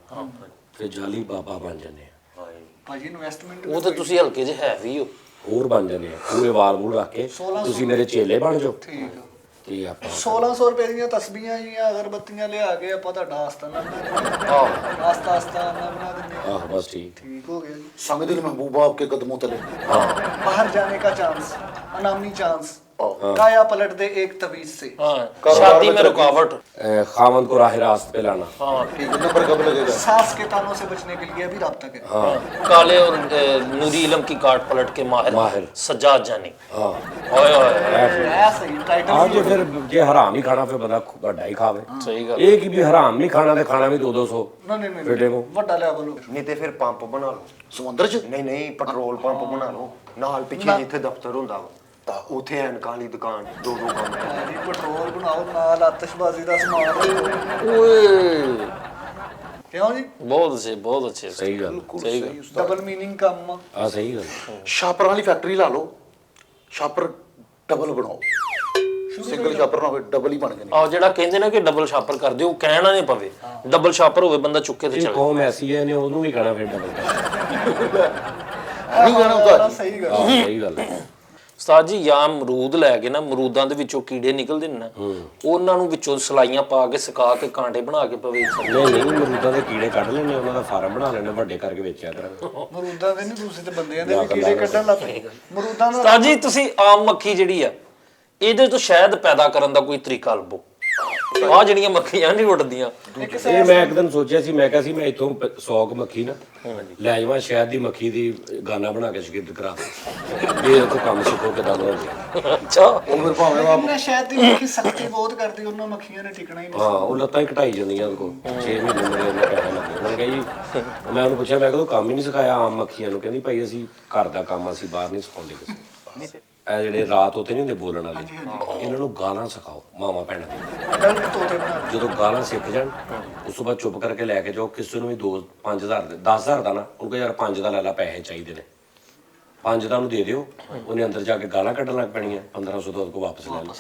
ਫਿਰ ਜਾਲੀ ਬਾਬਾ ਬਣ ਜਾਂਦੇ ਆ। ਭਾਜੀ ਇਨਵੈਸਟਮੈਂਟ ਉਹ ਤੇ ਤੁਸੀਂ ਹਲਕੇ ਜਿਹੇ ਹੈਵੀ ਹੋ। ਹੋਰ ਬਣ ਜਾਂਦੇ ਆ, ਪੂਰੇ ਵਾਲ ਵੂਲ ਰੱਖ ਕੇ ਤੁਸੀਂ ਮੇਰੇ ਚੇਲੇ ਬਣ ਜਾਓ। ਠੀਕ ਆ। ਤੇ ਆਪਾਂ 1600 ਰੁਪਏ ਦੀਆਂ ਤਸਬੀਹਾਂ ਜੀਆਂ ਅਗਰਬੱਤੀਆਂ ਲਿਆ ਕੇ ਆਪਾਂ ਤੁਹਾਡਾ ਆਸਤਾਨਾ ਬਣਾ ਦਿੰਦੇ। ਆਸਤਾ ਬਣਾ ਦਿੰਦੇ। ਆਹ ਬਸ ਠੀਕ। ठीक हो गया जी। संग दिल महबूबा आपके कदमों तले। बाहर जाने का चांस, अनामी चांस, काया पलट दे एक तवीज से। हाँ, शादी में रुकावट। खामन को राह रास्त पे लाना। हाँ, ठीक है, नंबर कब लगेगा? सास के तानों से बचने के लिए भी राब्ता करें। हाँ, काले और नूरी इलम की काट पलट के माहिर सज्जाद जानी। हाँ ओए ओए ऐसा ही टाइटल आज फिर जे हराम ही खाना फिर बंदा ਵੱਡਾ ਹੀ ਖਾਵੇ। सही गल। ਇਹ ਕੀ ਵੀ ਹਰਾਮ ਨਹੀਂ ਖਾਣਾ ਤੇ ਖਾਣਾ ਵੀ 200 नहीं ਬੇਟੇ ਕੋ। ਵੱਡਾ ਲਿਆ ਬੋਲੋ। ਨਹੀਂ ਤੇ ਫਿਰ ਪੰਪ ਬਣਾ ਲਓ। ਸਮੁੰਦਰ ਚ ਨਹੀਂ ਨਹੀਂ ਪੈਟਰੋਲ ਪੰਪ ਬਣਾ ਲਓ ਨਾਲ ਪਿੱਛੇ ਜਿੱਥੇ ਦਫ਼ਤਰ ਹੁੰਦਾ ਵਾ ਤਾਂ ਉੱਥੇ ਐਨਕਾਂ ਵਾਲੀ ਦੁਕਾਨ ਦੋ ਕੰਮ ਜੀ ਪੈਟਰੋਲ ਬਣਾਓ ਨਾਲ ਆਤਿਸ਼ਬਾਜ਼ੀ ਦਾ ਸਮਾਨ ਰੱਖੋ। ओए ਕਿਉਂ ਜੀ? बहुत अच्छे बहुत अच्छे। ਸਹੀ ਗੱਲ। सही गल। ਡਬਲ ਮੀਨਿੰਗ ਕੰਮ ਆ। ਆ ਸਹੀ ਗੱਲ। ਸ਼ਾਪਰਾਂ ਵਾਲੀ ਫੈਕਟਰੀ ਲਾ ਲਓ, ਸ਼ਾਪਰ ਡਬਲ ਬਣਾਓ। ਸਿੰਗਲ ਸ਼ਾਪਰ ਨਾ ਹੋਵੇ, ਡਬਲ ਹੀ ਬਣ ਗਏ ਨੇ। ਆਹ ਜਿਹੜਾ ਕਹਿੰਦੇ ਨੇ ਕਿ ਡਬਲ ਸ਼ਾਪਰ ਕਰ ਦਿਓ, ਕਹਿਣਾ ਨਹੀਂ ਪਵੇ। ਡਬਲ ਸ਼ਾਪਰ ਹੋਵੇ ਬੰਦਾ ਚੁੱਕੇ ਤੇ ਇਹ ਚਲੇ। ਕੌਮ ਐਸੀ ਹੈ ਨੇ ਉਹਨੂੰ ਵੀ ਕਹਿਣਾ ਫਿਰ ਡਬਲ ਨਹੀਂ ਕਹਿਣਾ ਹੁੰਦਾ। ਸਹੀ ਗੱਲ। ਹਾਂ ਸਹੀ ਗੱਲ ਹੈ। ਉਸਤਾਦ ਜੀ ਜਾਂ ਅਮਰੂਦ ਲੈ ਕੇ ਨਾ ਅਮਰੂਦਾਂ ਦੇ ਵਿੱਚੋਂ ਕੀੜੇ ਨਿਕਲਦੇ ਨੇ ਨਾ, ਉਹਨਾਂ ਨੂੰ ਵਿੱਚੋਂ ਸਲਾਈਆਂ ਪਾ ਕੇ ਸੁਕਾ ਕੇ ਕਾਂਟੇ ਬਣਾ ਕੇ ਪਵੇ। ਨਹੀਂ ਮਰੂਦਾਂ ਦੇ ਕੀੜੇ ਕੱਢ ਲੈਣੇ, ਉਹਨਾਂ ਦਾ ਫਾਰਮ ਬਣਾ ਲੈਣੇ, ਵੱਡੇ ਕਰਕੇ ਵੇਚਿਆ ਕਰਾਂਗੇ। ਮਰੂਦਾਂ ਦੇ ਨਹੀਂ, ਦੂਸਰੇ ਤੇ ਬੰਦਿਆਂ ਦੇ ਵੀ ਕੀੜੇ ਕੱਢਣ ਲੱਗ ਪਏ। ਮਰੂਦਾਂ ਦਾ ਉਸਤਾਦ ਜੀ ਤੁਸੀਂ ਆਮ ਮੱਖੀ ਜਿਹੜੀ ਆ ਇਹਦੇ ਤੋਂ ਸ਼ਾਇਦ ਪੈਦਾ ਕਰਨ ਦਾ ਕੋਈ ਤਰੀਕਾ ਲੱਭੋ। ਆਹ ਜਿਹੜੀਆਂ ਮੱਖੀਆਂ ਨਹੀਂ ਉੱਡਦੀਆਂ। ਇਹ ਮੈਂ ਇੱਕ ਦਿਨ ਸੋਚਿਆ ਸੀ, ਮੈਂ ਕਿਹਾ ਸੀ ਮੈਂ ਇੱਥੋਂ 100 ਮੱਖੀ ਨਾ ਲੈ ਜਾਵਾਂ, ਸ਼ਾਇਦ ਦੀ ਮੱਖੀ ਦੀ ਗਾਨਾ ਬਣਾ ਕੇ ਸ਼ਗਿਰਦ ਕਰਾ ਦੇ। ਇਹ ਦੇਖੋ ਕੰਮ ਸਿੱਖੋ ਕਿਦਾਂ ਦਾ ਹੋ ਗਿਆ। ਅੱਛਾ ਉਹ ਫਿਰ ਭਾਵੇਂ ਮੈਂ ਸ਼ਾਇਦ ਦੀ ਮੱਖੀ ਸਖਤੀ ਬਹੁਤ ਕਰਦੀ, ਉਹਨਾਂ ਮੱਖੀਆਂ ਨੇ ਟਿਕਣਾ ਹੀ ਨਹੀਂ। ਹਾਂ ਉਹ ਲੱਤਾਂ ਹੀ ਘਟਾਈ ਜਾਂਦੀਆਂ ਉਹਦੇ ਕੋਲ 6 ਮਹੀਨੇ ਮੇਰੇ ਉਹਨੇ ਪੈਸੇ ਲੱਗੇ। ਉਹਨੇ ਕਿਹਾ ਜੀ, ਮੈਂ ਉਹਨੂੰ ਪੁੱਛਿਆ ਮੈਂ ਕਿਹਾ ਤੂੰ ਕੰਮ ਹੀ ਨਹੀਂ ਸਿਖਾਇਆ ਆਮ ਮੱਖੀਆਂ ਨੂੰ? ਕਹਿੰਦੀ ਭਾਈ ਅਸੀਂ ਘਰ ਦਾ ਕੰਮ ਅਸੀਂ ਬਾਹਰ ਨਹੀਂ ਸਿਖਾਉਂਦੇ ਕਿਸੇ। ਇਹ ਜਿਹੜੇ ਰਾਤ ਉੱਤੇ ਨਹੀਂ ਹੁੰਦੇ ਬੋਲਣ ਵਾਲੇ, ਇਹਨਾਂ ਨੂੰ ਗਾਲਾਂ ਸਿਖਾਓ ਮਾਵਾਂ ਭੈਣਾਂ ਦੀਆਂ। ਗਲਤ ਤੋਤੇ ਬਣਾ ਜਦੋਂ ਗਾਲਾਂ ਸਿੱਖ ਜਾਣ ਉਸ ਤੋਂ ਬਾਅਦ ਚੁੱਪ ਕਰਕੇ ਲੈ ਕੇ ਜਾਓ। ਕਿਸੇ ਨੂੰ ਵੀ 2-5000 ਦੇ 10000 ਦਾ ਨਾ ਉਹਨੂੰ ਕਹੇ ਯਾਰ 5 ਦਾ ਲੈ ਲਾ, ਪੈਸੇ ਚਾਹੀਦੇ ਨੇ। 5 ਦਾ ਉਹਨੂੰ ਦੇ ਦਿਓ, ਉਹਨੇ ਅੰਦਰ ਜਾ ਕੇ ਗਾਲਾਂ ਕੱਢਣ ਲੱਗ ਪੈਣੀਆਂ। 1500 ਦਾ ਉਹਦੇ ਕੋਲ ਵਾਪਸ ਲੈ ਲਓ।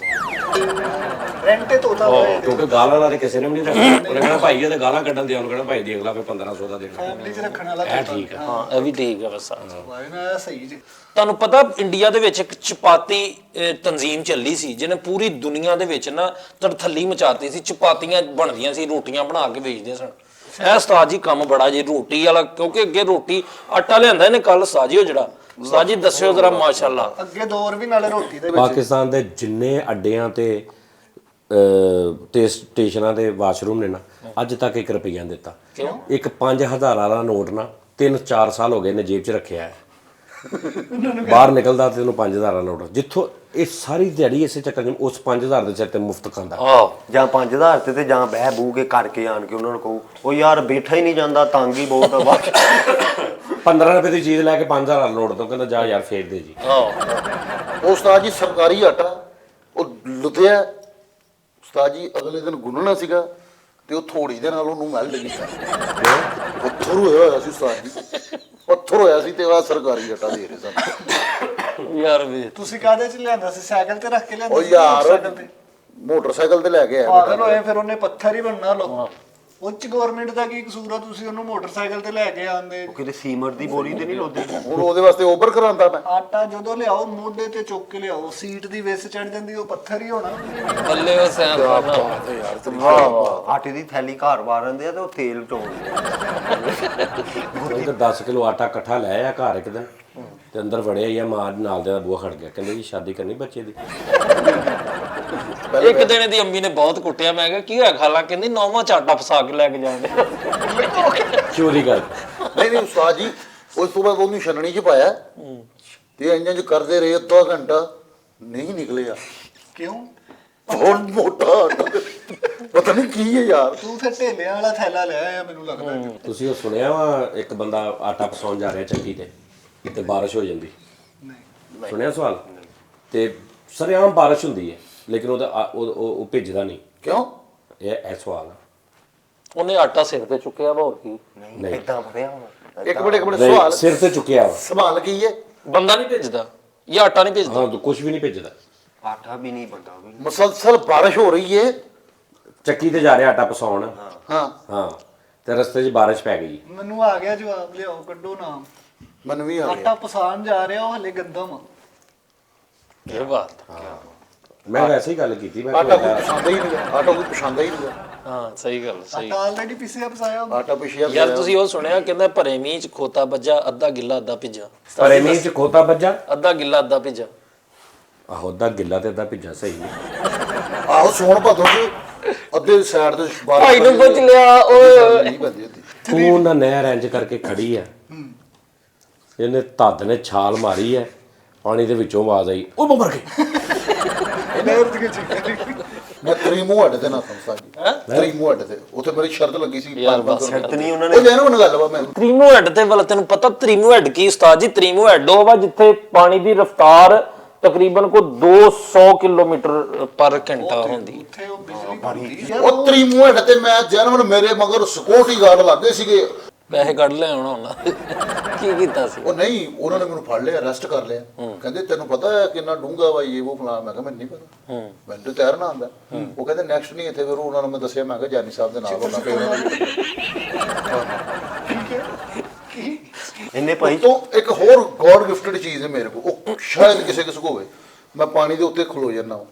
ਰੈਂਟੇ ਤੋਤਾ ਹੋਏ। ਕਿਉਂਕਿ ਗਾਲਾਂ ਨਾਲ ਤੇ ਕਿਸੇ ਨੇ ਵੀ ਨਹੀਂ ਰੱਖਣਾ। ਉਹਨੇ ਕਹਿਣਾ ਭਾਈ ਇਹ ਤੇ ਗਾਲਾਂ ਕੱਢਣ ਦਿਆ, ਉਹਨੂੰ ਕਹਿਣਾ ਭਾਈ ਦੇਖ ਲਾ ਫਿਰ 1500 ਦਾ ਦੇਣਾ। ਫੈਮਿਲੀ 'ਚ ਰੱਖਣ ਵਾਲਾ ਇਹ ਠੀਕ ਹੈ। ਹਾਂ ਇਹ ਵੀ ਠੀਕ ਹੈ ਬਸ। ਵਾਏ ਨਾ ਸਹੀ ਜੀ। ਤੁਹਾਨੂੰ ਪਤਾ ਇੰਡੀਆ ਦੇ ਵਿੱਚ ਇੱਕ ਚਪਾਤੀ ਤਨਜ਼ੀਮ ਚੱਲੀ ਸੀ ਜਿਹਨੇ ਪੂਰੀ ਦੁਨੀਆ ਦੇ ਵਿੱਚ ਨਾ ਤੜਥੱਲੀ ਮਚਾਤੀ ਸੀ। ਚਪਾਤੀਆਂ ਬਣਦੀਆਂ ਸੀ, ਰੋਟੀਆਂ ਬਣਾ ਕੇ ਵੇਚਦੇ ਸਨ। ਇਹ ਉਸਤਾਦ ਜੀ ਕੰਮ ਬੜਾ ਜੀ ਰੋਟੀ ਵਾਲਾ, ਕਿਉਂਕਿ ਅੱਗੇ ਰੋਟੀ ਆਟਾ ਲਿਆਂਦਾ ਇਹਨੇ ਕੱਲ ਉਸਤਾਦ ਜੀ। ਉਹ ਜਿਹੜਾ ਉਸਤਾਦ ਜੀ ਦੱਸਿਓ ਜ਼ਰਾ ਮਾਸ਼ਾਅੱਲਾ। ਅੱਗੇ ਦੌਰ ਵੀ ਨਾਲੇ ਰੋਟੀ ਦੇ ਵਿੱਚ। ਪਾਕਿਸਤਾਨ ਦੇ ਜਿੰਨੇ ਅੱਡਿਆਂ ਤੇ ਤੇ ਸਟੇਸ਼ਨਾਂ ਦੇ ਵਾਸ਼ਰੂਮ ਨੇ ਨਾ ਅੱਜ ਤੱਕ 1 ਰੁਪਈਆ ਨਹੀਂ ਦਿੱਤਾ। ਇੱਕ 5000 ਵਾਲਾ ਨੋਟ ਨਾ 3-4 ਸਾਲ ਹੋ ਗਏ ਨੇ ਜੇਬ 'ਚ ਰੱਖਿਆ ਹੈ। ਬਾਹਰ ਨਿਕਲਦਾ ਤੇ ਉਹਨੂੰ 5000 ਦਾ ਨੋਟ, ਜਿੱਥੋਂ ਇਹ ਸਾਰੀ ਦਿਹਾੜੀ ਇਸੇ ਚੱਕਰ 'ਚ ਉਸ 5000 ਦੇ ਸਿਰ ਤੇ ਮੁਫਤ ਖਾਂਦਾ। ਜਾਂ 5000 ਤੇ ਜਾਂ ਬਹਿ ਬੂ ਕੇ ਕਰਕੇ ਆਣ ਕੇ ਉਹਨਾਂ ਨੂੰ ਕਹੋ ਉਹ ਯਾਰ ਬੈਠਾ ਹੀ ਨਹੀਂ ਜਾਂਦਾ, ਤੰਗ ਹੀ ਬਹੁਤ ਆ ਬਸ। 15 ਰੁਪਏ ਦੀ ਚੀਜ਼ ਲੈ ਕੇ 5000 ਦਾ ਨੋਟ ਤੋਂ ਕਹਿੰਦਾ ਜਾ ਯਾਰ ਫੇਰ ਦੇ ਜੀ। ਉਹ ਉਸਤਾਦ ਜੀ ਸਰਕਾਰੀ ਆਟਾ ਉਹ ਲੁੱਧਿਆ, ਉਸਤਾਦ ਜੀ ਅਗਲੇ ਦਿਨ ਗੁੰਨਣਾ ਸੀਗਾ ਤੇ ਉਹ ਥੋੜੀ ਦੇ ਨਾਲ ਉਹਨੂੰ ਮੈਲਟ ਕੀਤਾ। ਪੱਥਰ ਹੋਇਆ ਸੀ ਉਸਤਾਦ ਜੀ, ਪੱਥਰ ਹੋਇਆ ਸੀ ਤੇ ਉਹ ਸਰਕਾਰੀ ਆਟਾ ਦੇ ਰਹੇ ਸਨ। ਯਾਰ ਵੀ ਤੁਸੀਂ ਕਾਹਦੇ ਚ ਲਿਆਂਦਾ ਸੀ? ਸਾਈਕਲ ਤੇ ਰੱਖ ਕੇ ਲਿਆਂਦਾ ਉਹ ਸੀ? ਯਾਰ ਮੋਟਰਸਾਈਕਲ ਤੇ? ਮੋਟਰਸਾਈਕਲ ਤੇ ਲੈ ਕੇ ਆਇਆ ਪਾਗਲ ਹੋਏ ਫਿਰ, ਉਹਨੇ ਪੱਥਰ ਹੀ ਬਣਨਾ ਲੋ। ਉਹ ਚ ਗਵਰਨਮੈਂਟ ਦਾ ਕੀ ਕਸੂਰ ਆ? ਤੁਸੀਂ ਉਹਨੂੰ ਮੋਟਰਸਾਈਕਲ ਤੇ ਲੈ ਕੇ ਆਂਦੇ। ਕਿਤੇ ਸੀਮਟ ਦੀ ਬੋਰੀ ਤੇ ਨਹੀਂ ਲੋਦੇ। ਹੁਣ ਉਹਦੇ ਵਾਸਤੇ ਓਵਰ ਕਰਾਂਦਾ ਮੈਂ। ਆਟਾ ਜਦੋਂ ਲਿਆਓ ਮੋਢੇ ਤੇ ਚੁੱਕ ਕੇ ਲਿਆਓ, ਸੀਟ ਦੀ ਵਿਸ ਚੜ ਜਾਂਦੀ, ਉਹ ਪੱਥਰ ਹੀ ਹੋਣਾ। ਬੱਲੇ ਉਹ ਸੈਮ ਵਾਹ ਆਟੇ ਦੀ ਥੈਲੀ ਘਰ ਵਾਰਦੇ ਆ ਤੇ ਉਹ ਤੇਲ ਚੋਣਦੇ। ਉਹਨੇ 10 ਕਿਲੋ ਆਟਾ ਇਕੱਠਾ ਲੈ ਆਇਆ ਘਰ ਇੱਕ ਦਿਨ ਤੇ ਅੰਦਰ ਵੜਿਆ ਹੀ ਆ, ਮਾਂ ਨਾਲ ਦੇ ਦਾ ਬੂਹਾ ਖੜ ਗਿਆ, ਕਹਿੰਦੇ ਜੀ ਸ਼ਾਦੀ ਕਰਨੀ ਬੱਚੇ ਦੀ। ਇੱਕ ਦਿਨ ਇਹਦੀ ਅੰਮੀ ਨੇ ਬਹੁਤ ਕੁੱਟਿਆ। ਮੈਂ ਕਿਹਾ ਕੀ ਹੋਇਆ ਖਾਲਾ? ਕਹਿੰਦੀ ਨੌਵਾਂ ਚ ਆਟਾ ਫਸਾ ਕੇ ਲੈ ਕੇ ਜਾਂਦੇ। ਚੋਰੀ ਕਰ। ਨਹੀਂ ਉਸਤਾਦ ਜੀ ਉਸ ਤੋਂ ਬਾਅਦ ਉਹਨੂੰ ਛਨਣੀ 'ਚ ਪਾਇਆ ਤੇ ਇੰਜਾਂ ਚ ਕਰਦੇ ਰਹੇ ਅੱਧਾ ਘੰਟਾ, ਨਹੀਂ ਨਿਕਲਿਆ। ਕਿਉਂ? ਬਹੁਤ ਮੋਟਾ ਆਟਾ, ਪਤਾ ਨਹੀਂ ਕੀ ਹੈ ਯਾਰ। ਤੂੰ ਫਿਰ ਢੇਲਿਆਂ ਵਾਲਾ ਥੈਲਾ ਲੈ ਆਇਆ ਮੈਨੂੰ ਲੱਗਦਾ। ਤੁਸੀਂ ਉਹ ਸੁਣਿਆ ਵਾ ਇੱਕ ਬੰਦਾ ਆਟਾ ਪਸਾਉਣ ਜਾ ਰਿਹਾ ਚੱਕੀ ਤੇ ਬਾਰਿਸ਼ ਹੋ ਜਾਂਦੀ? ਨਹੀਂ। ਸੁਣਿਆ ਸਵਾਲ? ਤੇ ਸਰੇਆਮ ਬਾਰਿਸ਼ ਹੁੰਦੀ ਹੈ ਲੇਕਿਨ ਉਹ ਭਿੱਜਦਾ ਨਹੀਂ। ਕਿਉਂ? ਇਹ ਸਵਾਲ ਆ। ਉਹਨੇ ਆਟਾ ਸਿਰ ਤੇ ਚੁੱਕਿਆ ਵਾ, ਹੋਰ ਕੀ? ਨਹੀਂ ਇਦਾਂ ਫੜਿਆ ਹੁਣ। ਇੱਕ ਮਿੰਟ ਨਹੀਂ, ਸਵਾਲ ਸਿਰ ਤੇ ਚੁੱਕਿਆ ਵਾ। ਸਵਾਲ ਕੀ ਹੈ? ਬੰਦਾ ਨਹੀਂ ਭੇਜਦਾ ਇਹ ਆਟਾ ਨਹੀਂ ਭੇਜਦਾ। ਹਾਂ ਕੁਝ ਵੀ ਨਹੀਂ ਭਿੱਜਦਾ। ਆਟਾ ਵੀ ਨਹੀਂ ਬੰਦਾ ਵੀ। ਮੁਸਲਸਲ ਬਾਰਿਸ਼ ਹੋ ਰਹੀ ਹੈ। ਚੱਕੀ ਤੇ ਜਾ ਰਿਹਾ ਆਟਾ ਪਸਾਉਣ। ਹਾਂ ਹਾਂ ਤੇ ਰਸਤੇ 'ਚ ਬਾਰਿਸ਼ ਪੈ ਗਈ। ਮੈਨੂੰ ਆ ਗਿਆ ਜਵਾਬ, ਲਿਆਓ ਕੱਢੋ ਨਾਮ। ਮੈਨੂੰ ਵੀ ਆ ਆਟਾ ਗਿਆ। ਪਸਾਣ ਜਾ ਰਿਹਾ, ਉਹ ਹਲੇ ਗੰਦਮ ਆ। ਇਹ ਬਾਤ ਮੈਂ ਵੈਸੇ ਹੀ ਗੱਲ ਕੀਤੀ। ਮੈਂ ਆਟਾ ਕੋਈ ਪਸੰਦ ਹੀ ਨਹੀਂ, ਆਟਾ ਕੋਈ ਪਸੰਦ ਹੀ ਨਹੀਂ। ਹਾਂ ਸਹੀ ਗੱਲ ਸਹੀ। ਆਟਾ ਆਲਰੇਡੀ ਪਿਸਿਆ ਪਸਾਇਆ ਹੁੰਦਾ। ਆਟਾ ਪਿਛਿਆ ਯਾਰ ਤੁਸੀਂ ਉਹ ਸੁਣਿਆ ਕਹਿੰਦਾ ਭਰੇ ਮੀਂਹ ਚ ਖੋਤਾ ਵੱਜਾ, ਅੱਧਾ ਗਿੱਲਾ ਅੱਧਾ ਭਿੱਜਾ। ਪਰ ਮੀਂਹ 'ਚ ਖੋਤਾ ਵੱਜਾ, ਅੱਧਾ ਗਿੱਲਾ ਅੱਧਾ ਭਿੱਜਾ। ਆਹੋ ਅੱਧਾ ਗਿੱਲਾ ਤੇ ਅੱਧਾ ਭਿੱਜਾ ਸਹੀ ਨਹੀਂ। ਆਹੋ ਸੋਣ ਭਾਦੋਂ ਚ ਅੱਧੇ ਸਾਈਡ ਤੇ ਭਾਈ ਨੂੰ ਪੁੱਛ ਲਿਆ ਓਏ। ਨਹੀਂ ਬੰਦੀ ਹੁੰਦੀ। ਤੂੰ ਨਾ ਨਹਿਰ ਇੰਜ ਕਰਕੇ ਖੜੀ ਆ, ਇਹਨੇ ਧੱਦ ਨੇ ਛਾਲ ਮਾਰੀ ਹੈ, ਪਾਣੀ ਦੇ ਵਿੱਚੋਂ ਆਵਾਜ਼ ਆਈ, ਉਹ ਮਰ ਗਈ। ਮੈਂ ਤਰੀਮੂ ਹੱਡ ਤੇ ਨਾ ਸਮਝਦਾ ਜੀ। ਤਰੀਮੂ ਹੱਡ ਤੇ ਉੱਥੇ ਮੇਰੀ ਸ਼ਰਤ ਲੱਗੀ ਸੀ। ਯਾਰ ਬਸ ਸ਼ਰਤ ਨਹੀਂ ਉਹਨਾਂ ਉਹ ਨੇ। ਜਾਨ ਮੈਨੂੰ ਗੱਲ ਵਾ ਮੈਂ ਤ੍ਰੀਮੂ ਹੈਡ ਤੇ ਵਾਲਾ ਤੈਨੂੰ ਪਤਾ ਤ੍ਰੀਮੂ ਹੈਡ ਕੀ ਉਸਤਾਦ ਜੀ? ਤ੍ਰੀਮੂ ਹੈਡ ਉਹ ਵਾ ਜਿੱਥੇ ਪਾਣੀ ਦੀ ਰਫ਼ਤਾਰ ਤਕਰੀਬਨ ਕੋ 200 ਕਿਲੋਮੀਟਰ ਪਰ ਘੰਟਾ ਹੁੰਦੀ। ਉੱਥੇ ਉਹ ਬਿਜਲੀ ਬਣਦੀ ਆ। ਉਹ ਤਰੀਮੂ ਹੱਡ ਤੇ ਮੈਂ ਜਨਮਨ ਮੇਰੇ ਮਗਰ ਸਿਕਿਉਰਿਟੀ ਗਾਰਡ ਲੱਗੇ ਸੀਗੇ। ਪੈਸੇ ਕੱਢ ਲੈ ਹੁਣ ਉਹਨਾਂ ਦੇ। ਕੀ ਕੀਤਾ ਸੀ? ਉਹ ਨਹੀਂ, ਉਹਨਾਂ ਨੇ ਮੈਨੂੰ ਫੜ ਲਿਆ, ਅਰੈਸਟ ਕਰ ਲਿਆ। ਕਹਿੰਦੇ ਤੈਨੂੰ ਪਤਾ ਹੈ ਕਿੰਨਾ ਡੂੰਘਾ ਵਾ ਇਹ ਉਹ ਫਲਾਣਾ। ਮੈਂ ਕਿਹਾ ਮੈਨੂੰ ਨਹੀਂ ਪਤਾ, ਮੈਨੂੰ ਤਾਂ ਤੈਰਨਾ ਆਉਂਦਾ। ਉਹ ਕਹਿੰਦੇ ਨੈਕਸਟ ਨਹੀਂ ਇੱਥੇ। ਫਿਰ ਉਹਨਾਂ ਨੂੰ ਮੈਂ ਦੱਸਿਆ, ਮੈਂ ਕਿਹਾ ਜਾਨੀ ਸਾਹਿਬ ਦੇ ਨਾਲ ਹੋਣਾ ਇੰਨੇ ਭਾਈ ਤੋਂ ਇੱਕ ਹੋਰ ਗੋਡ ਗਿਫਟਡ ਚੀਜ਼ ਹੈ ਮੇਰੇ ਕੋਲ, ਉਹ ਸ਼ਾਇਦ ਕਿਸੇ ਕੋ ਹੋਵੇ। ਮੈਂ ਪਾਣੀ ਦੇ ਉੱਤੇ ਖਲੋ ਜਾਂਦਾ,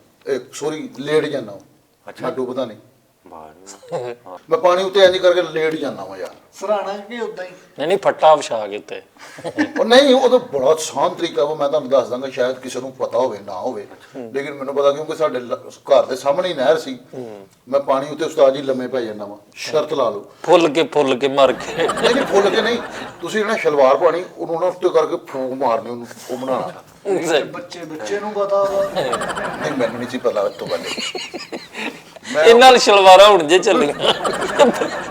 ਸੋਰੀ ਲੇਟ ਜਾਂਦਾ। ਅੱਛਾ ਡੁੱਬਦਾ ਨਹੀਂ। ਮੈਂ ਪਾਣੀ ਉੱਤੇ ਇੰਜ ਕਰਕੇ ਲੇਟ ਜਾਂਦਾ ਵਾ ਯਾਰ। ਸਰਾਣਾ ਕਿ ਉਦਾਂ ਹੀ? ਨਹੀਂ ਫੱਟਾ ਵਿਛਾ ਕੇ ਉੱਤੇ। ਉਹ ਨਹੀਂ, ਉਹ ਤਾਂ ਬੜਾ ਆਸਾਨ ਤਰੀਕਾ ਵਾ। ਮੈਂ ਤੁਹਾਨੂੰ ਦੱਸ ਦਾਂਗਾ, ਸ਼ਾਇਦ ਕਿਸੇ ਨੂੰ ਪਤਾ ਹੋਵੇ ਨਾ ਹੋਵੇ, ਲੇਕਿਨ ਮੈਨੂੰ ਪਤਾ ਕਿਉਂਕਿ ਸਾਡੇ ਘਰ ਦੇ ਸਾਹਮਣੇ ਹੀ ਨਹਿਰ ਸੀ। ਮੈਂ ਪਾਣੀ ਉੱਤੇ ਉਸਤਾਦ ਜੀ ਲੰਮੇ ਪੈ ਜਾਂਦਾ ਵਾ, ਸ਼ਰਤ ਲਾ ਲਓ। ਫੁੱਲ ਕੇ ਮਰ ਕੇ। ਨਹੀਂ ਫੁੱਲ ਕੇ ਨਹੀਂ, ਤੁਸੀਂ ਜਿਹੜਾ ਸ਼ਲਵਾਰ ਪਾਣੀ ਉਹਨੂੰ ਨਾ ਉੱਤੇ ਕਰਕੇ ਫੂਕ ਮਾਰਨੀ, ਉਹਨੂੰ ਉਹ ਬਣਾਉਣਾ। ਬੱਚੇ ਨੂੰ ਪਤਾ ਵਾ। ਨਹੀਂ ਮੈਨੂੰ ਨਹੀਂ ਸੀ ਪਤਾ ਇਸ ਤੋਂ ਪਹਿਲੇ। ਇਹ ਨਾਲ ਸ਼ਲਵਾਰਾਂ ਹੁਣ ਜੇ ਚੱਲੀਆਂ,